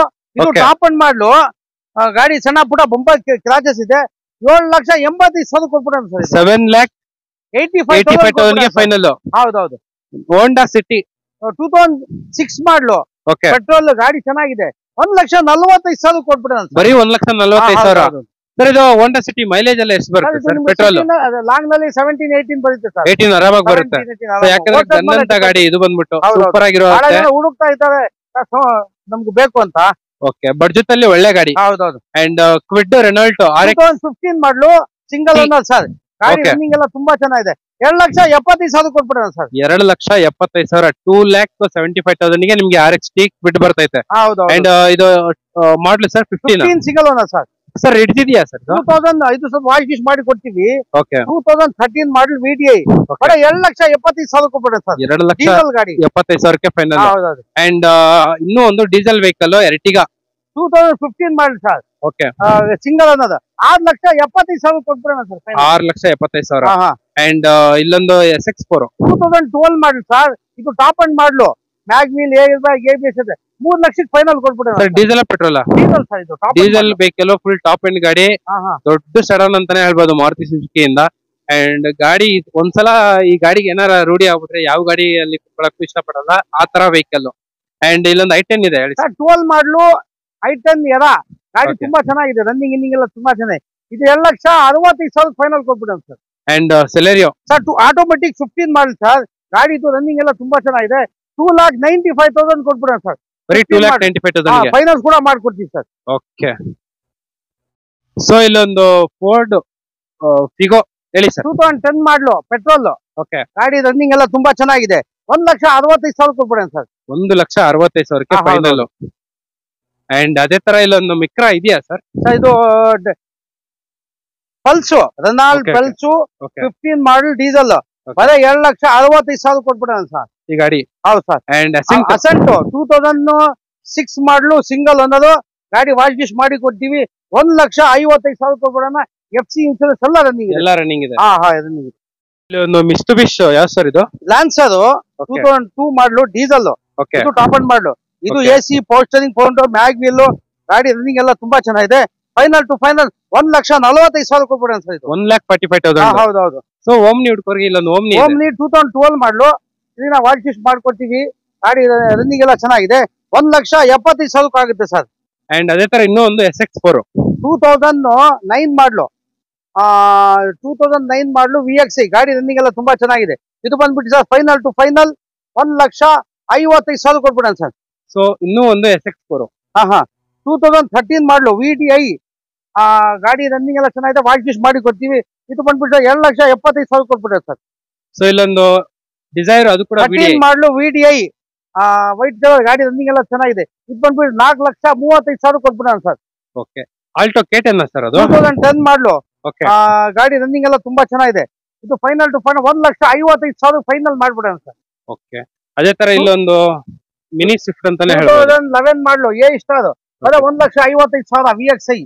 Speaker 2: ಟಾಪ್ ಅಂಡ್ ಮಾಡಲು. ಗಾಡಿ ಸಣ್ಣ ಪುಟ ಬಂಪರ್ ಕ್ರಾಚಸ್ ಇದೆ. 7,85,000 ಕೊಟ್ಬಿಡೋಣ ಸರ್.
Speaker 1: 7,85,000 ಫೈನಲ್.
Speaker 2: ಹೌದೌದು.
Speaker 1: ಹೋಂಡಾ ಸಿಟಿ
Speaker 2: 2006 ಮಾಡಲು, ಪೆಟ್ರೋಲ್. ಗಾಡಿ ಚೆನ್ನಾಗಿದೆ. 1,45,000 ಕೊಟ್ಬಿಡೋಣ.
Speaker 1: ಬರೀ 1,45,000. ಸರ್ ಇದು ಹೋಂಡಾ ಸಿಟಿ ಮೈಲೇಜ್ ಎಲ್ಲ ಎಷ್ಟು ಬರುತ್ತೆ ಸರ್? ಪೆಟ್ರೋಲ್
Speaker 2: ಲಾಂಗ್ ನಲ್ಲಿ 17-18 ಬರುತ್ತೆ ಸರ್.
Speaker 1: 18 ಆರಾಮಾಗಿ ಬರುತ್ತೆ. ಯಾಕಂದ್ರೆ ಗನ್ನಂತ ಗಾಡಿ ಇದು ಬಂದ್ಬಿಟ್ಟು ಸೂಪರ್ ಆಗಿರೋ
Speaker 2: ಹುಡುಕ್ತಾ ಇದ್ದಾರೆ ನಮ್ಗೆ ಬೇಕು ಅಂತ.
Speaker 1: ಓಕೆ, ಬಡ್ಜೆಟ್ ಅಲ್ಲಿ ಒಳ್ಳೆ ಗಾಡಿ.
Speaker 2: ಹೌದೌದು.
Speaker 1: ಅಂಡ್ ಕ್ವಿಡ್ ರೆನಾಲ್ಟೋ
Speaker 2: 2015 ಮಾಡಲು, ಸಿಂಗಲ್ ಓನರ್ ಸರ್. ಗಾಡಿ ರನ್ನಿಂಗ್ ಎಲ್ಲ ತುಂಬಾ ಚೆನ್ನಾಗಿದೆ. 2,75,000 ಕೊಟ್ಬಿಡೋಣ ಸರ್.
Speaker 1: 2,75,000. 2,75,000ಗೆ ನಿಮ್ಗೆ RX ಕ್ವಿಡ್ ಬರ್ತೈತೆ. ಅಂಡ್ ಇದು model sir 15
Speaker 2: single owner sir.
Speaker 1: Sir ಹಿಡಿದಿದೆಯಾ ಸರ್?
Speaker 2: 2005 ಸ್ವಲ್ಪ ವಾಶ್ ಗೀಶ್ ಮಾಡಿ ಕೊಡ್ತೀವಿ. 2013 ಮಾಡಲ್ VDI. 2,75,000 ಕೊಟ್ಬಿಡೋಣ ಸರ್.
Speaker 1: 2,75,000ಕ್ಕೆ ಫೈನಲ್. ಅಂಡ್ ಇನ್ನೂ ಒಂದು diesel vehicle Ertiga
Speaker 2: 2015 model sir. Single ಅನ್ನೋದು 6,75,000 ಕೊಟ್ಬಿಡೋಣ ಸರ್.
Speaker 1: 6,75,000. ಅಂಡ್ ಇಲ್ಲೊಂದು SX4
Speaker 2: 2012 ಮಾಡಲ್ ಸರ್. ಇದು top and model, mag wheel, ABS ಇದೆ. 3 ಲಕ್ಷಕ್ಕೆ ಫೈನಲ್ ಕೊಟ್ಬಿಡೋಣ sir.
Speaker 1: Diesel petrol?
Speaker 2: Diesel sir. ಇದು
Speaker 1: diesel vehicle, full top end ಗಾಡಿ, ದೊಡ್ಡ ಸಡನ್ ಅಂತಾನೆ ಹೇಳ್ಬೋದು ಮಾರುತಿ ಸುಜುಕಿಯಿಂದ. ಅಂಡ್ ಗಾಡಿ ಒಂದ್ಸಲ ಈ ಗಾಡಿಗೆ ಏನಾರ ರೂಢಿ ಆಗ್ಬಿಟ್ರೆ ಯಾವ ಗಾಡಿಯಲ್ಲಿ ಕುತ್ಕೊಳ್ಳಕ್ಕೂ ಇಷ್ಟಪಡಲ್ಲ, ಆ ತರ ವೆಹಿಕಲ್. ಅಂಡ್ ಇಲ್ಲೊಂದು I10 ಇದೆ ಹೇಳಿ
Speaker 2: ಸರ್. 12 ಮಾಡಲು I10 ಗಾಡಿ ತುಂಬಾ ಚೆನ್ನಾಗಿದೆ. ರನ್ನಿಂಗ್ ಇನ್ನಿಂಗ್ ಎಲ್ಲ ತುಂಬಾ ಚೆನ್ನಾಗಿದೆ. ಇದು 2,65,000 ಫೈನಲ್ ಕೊಟ್ಬಿಡೋಣ sir.
Speaker 1: And Celerio
Speaker 2: sir automatic 15 model sir. ಗಾಡಿ ಇದು ರನ್ನಿಂಗ್ ಎಲ್ಲ ತುಂಬಾ ಚೆನ್ನಾಗಿದೆ. 2,95,000 ಕೊಟ್ಬಿಡೋಣ ಸರ್.
Speaker 1: ಬರೀ 2,95,000
Speaker 2: ಫೈನಾನ್ಸ್ ಕೂಡ ಮಾಡ್ಕೊಡ್ತೀವಿ ಸರ್.
Speaker 1: ಓಕೆ. ಸೊ ಇಲ್ಲೊಂದು ಫೋರ್ಡ್ ಫಿಗೋ ಹೇಳಿ ಸರ್.
Speaker 2: 2010 ಮಾಡಲು, ಪೆಟ್ರೋಲ್. ಗಾಡಿ ರನ್ನಿಂಗ್ ಎಲ್ಲ ತುಂಬಾ ಚೆನ್ನಾಗಿದೆ. 1,65,000 ಕೊಟ್ಬಿಡೋಣ ಸರ್.
Speaker 1: 1,65,000ಕ್ಕೆ ಫೈನಲ್. ಅಂಡ್ ಅದೇ ತರ ಇಲ್ಲೊಂದು ಮಿಕ್ರಾ ಇದೆಯಾ ಸರ್?
Speaker 2: ಇದು ಪಲ್ಸು, ರೆನಾಲ್ಡ್ ಪಲ್ಸು 15 ಮಾಡಲ್, ಡೀಸೆಲ್. ಬರೀ 2,65,000 ಕೊಟ್ಬಿಡೋಣ ಸರ್
Speaker 1: ಈ ಗಾಡಿ.
Speaker 2: ಹೌದು ಸರ್.
Speaker 1: ಅಂಡ್
Speaker 2: ಅಸೆಂಟ್ 2006 ಮಾಡಲು, ಸಿಂಗಲ್ ಅನ್ನೋದು. ಗಾಡಿ ವಾಶ್ ಗೀಶ್ ಮಾಡಿ ಕೊಡ್ತೀವಿ. 1,55,000 ಕೊಟ್ಬಿಡೋಣ. FC ಇನ್ಸೂರೆನ್ಸ್ ಎಲ್ಲ ರನ್ನಿಂಗ್ ಇದೆ.
Speaker 1: ಇಲ್ಲಿ ಒಂದು ಮಿಸ್ಟುಬಿಶ್ ಯಾವ ಸರ್ ಇದು?
Speaker 2: ಲಾನ್ಸರ್ 2002 ಮಾಡಲು, ಡೀಸೆಲ್. ಇದು ಟಾಪ್ ಅಂಡ್ ಮಾಡಲು. ಇದು AC, power steering, power window, mag wheel. ಗಾಡಿ ರನ್ನಿಂಗ್ ಎಲ್ಲ ತುಂಬಾ ಚೆನ್ನಾಗಿದೆ. ಫೈನಲ್ ಟು ಫೈನಲ್ 1,45,000 ಕೊಟ್ಬಿಡೋಣ ಸರ್. ಇದು
Speaker 1: 1,45,000.
Speaker 2: ಹೌದೌದು.
Speaker 1: ಸೊ ಓಮ್ನಿ ಹುಡ್ಕೋರ್ಗೆ ಇಲ್ಲೊಂದು ಓಮ್ನಿ
Speaker 2: 2012 ಮಾಡಲು. ಇದನ್ನ ವಾಶ್ ಗೀಶ್ ಮಾಡ್ಕೊಡ್ತೀವಿ. ಗಾಡಿ ರನ್ನಿಂಗ್ ಎಲ್ಲ ಚೆನ್ನಾಗಿದೆ. 1,75,000 ಆಗುತ್ತೆ ಸರ್.
Speaker 1: ಅಂಡ್ ಅದೇ ತರ ಇನ್ನೂ ಒಂದು SX4
Speaker 2: 2009 ಮಾಡಲು. 2009 ಮಾಡಲು VXI. ಗಾಡಿ ರನ್ನಿಂಗ್ ಎಲ್ಲ ತುಂಬಾ ಚೆನ್ನಾಗಿದೆ. ಇದು ಬಂದ್ಬಿಟ್ಟು ಸರ್ ಫೈನಲ್ ಟು ಫೈನಲ್ 1,55,000 ಕೊಟ್ಬಿಡೋಣ ಸರ್.
Speaker 1: ಸೊ ಇನ್ನೂ ಒಂದು SX4.
Speaker 2: 2013 ಮಾಡಲು VDI ಗಾಡಿ ರನ್ನಿಂಗ್ ಎಲ್ಲ ಚೆನ್ನಾಗಿದೆ, ವಾಶ್ ಗಿಶ್ ಮಾಡಿ ಕೊಡ್ತೀವಿ. ಇದು ಬಂದ್ಬಿಟ್ಟು 2,75,000 ಕೊಟ್ಬಿಟ್ಟೆ ಸರ್.
Speaker 1: ಸೊ ಇಲ್ಲೊಂದು ಡಿಸೈರ್ ಅದು ಕೂಡ
Speaker 2: 13 ಮಾಡಲು VDI ವೈಟ್ ಕಲರ್ ಗಾಡಿ ರನ್ನಿಂಗ್ ಎಲ್ಲ ಚೆನ್ನಾಗಿದೆ. ಇದು ಬಂದ್ಬಿಟ್ಟು 4,35,000 ಕೊಟ್ಬಿಡೋಣ sir.
Speaker 1: Okay Alto K10 sir ಅದು
Speaker 2: 2010 ಮಾಡಲು
Speaker 1: ಓಕೆ
Speaker 2: ಗಾಡಿ ರನ್ನಿಂಗ್ ಎಲ್ಲ ತುಂಬಾ ಚೆನ್ನಾಗಿದೆ. ಇದು ಫೈನಲ್ ಟು ಫೈನಲ್ 1,55,000 ಫೈನಲ್ ಮಾಡ್ಬಿಡೋಣ ಸರ್.
Speaker 1: ಓಕೆ ಅದೇ ತರ ಇಲ್ಲೊಂದು ಮಿನಿ ಸ್ವಿಫ್ಟ್ ಅಂತಾನೆ ಹೇಳ್ಬೋದು.
Speaker 2: 2011 ಮಾಡಲು A ಸ್ಟಾರ್ ಅದೇ 1,55,000 VXI.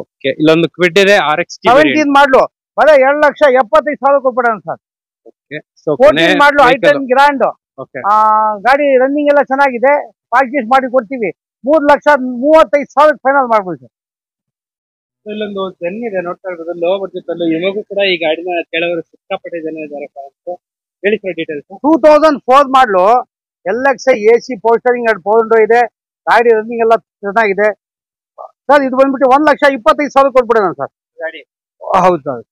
Speaker 1: ಓಕೆ ಇಲ್ಲೊಂದು ಕ್ವಿಡ್ ಇದೆ RX
Speaker 2: 17 ಮಾಡಲು ಅದೇ 2,75,000 ಕೊಟ್ಬಿಡೋಣ ಸರ್.
Speaker 1: ಓಕೆ ಸೊ
Speaker 2: 14 ಮಾಡಲು I10 ಗ್ರ್ಯಾಂಡ್
Speaker 1: ಓಕೆ
Speaker 2: ಗಾಡಿ ರನ್ನಿಂಗ್ ಎಲ್ಲ ಚೆನ್ನಾಗಿದೆ, ಪಾರ್ಕಿಂಗ್ ಮಾಡಿ ಕೊಡ್ತೀವಿ. 3,35,000 ಫೈನಲ್ ಮಾಡ್ಬೋದು ಸರ್.
Speaker 1: ಇಲ್ಲೊಂದು ಜೆನ್ ಇದೆ ನೋಡ್ತಾ ಇರ್ಬೋದು, ಲೋ ಬಡ್ಜೆಟ್ ಅಲ್ಲಿ. ಇವಾಗೂ ಕೂಡ ಈ ಗಾಡಿನ ಕೆಲವರು ಸಿಕ್ಕಾಪಟ್ಟೆ ಜನ ಇದ್ದಾರೆ. ಹೇಳಿ ಸರ್ ಡೀಟೇಲ್ಸ್.
Speaker 2: 2004 ಮಾಡಲು LXI AC ಪೋಸ್ಟರಿಂಗ್ ಅಂಡ್ ಪೌಂಡ್ರೋ ಇದೆ, ಗಾಡಿ ರನ್ನಿಂಗ್ ಎಲ್ಲ ಚೆನ್ನಾಗಿದೆ ಸರ್. ಇದು ಬಂದ್ಬಿಟ್ಟು 1,25,000 ಕೊಟ್ಬಿಡೋಣ ಸರ್.
Speaker 1: ಗಾಡಿ
Speaker 2: ಹೌದು ಸರ್.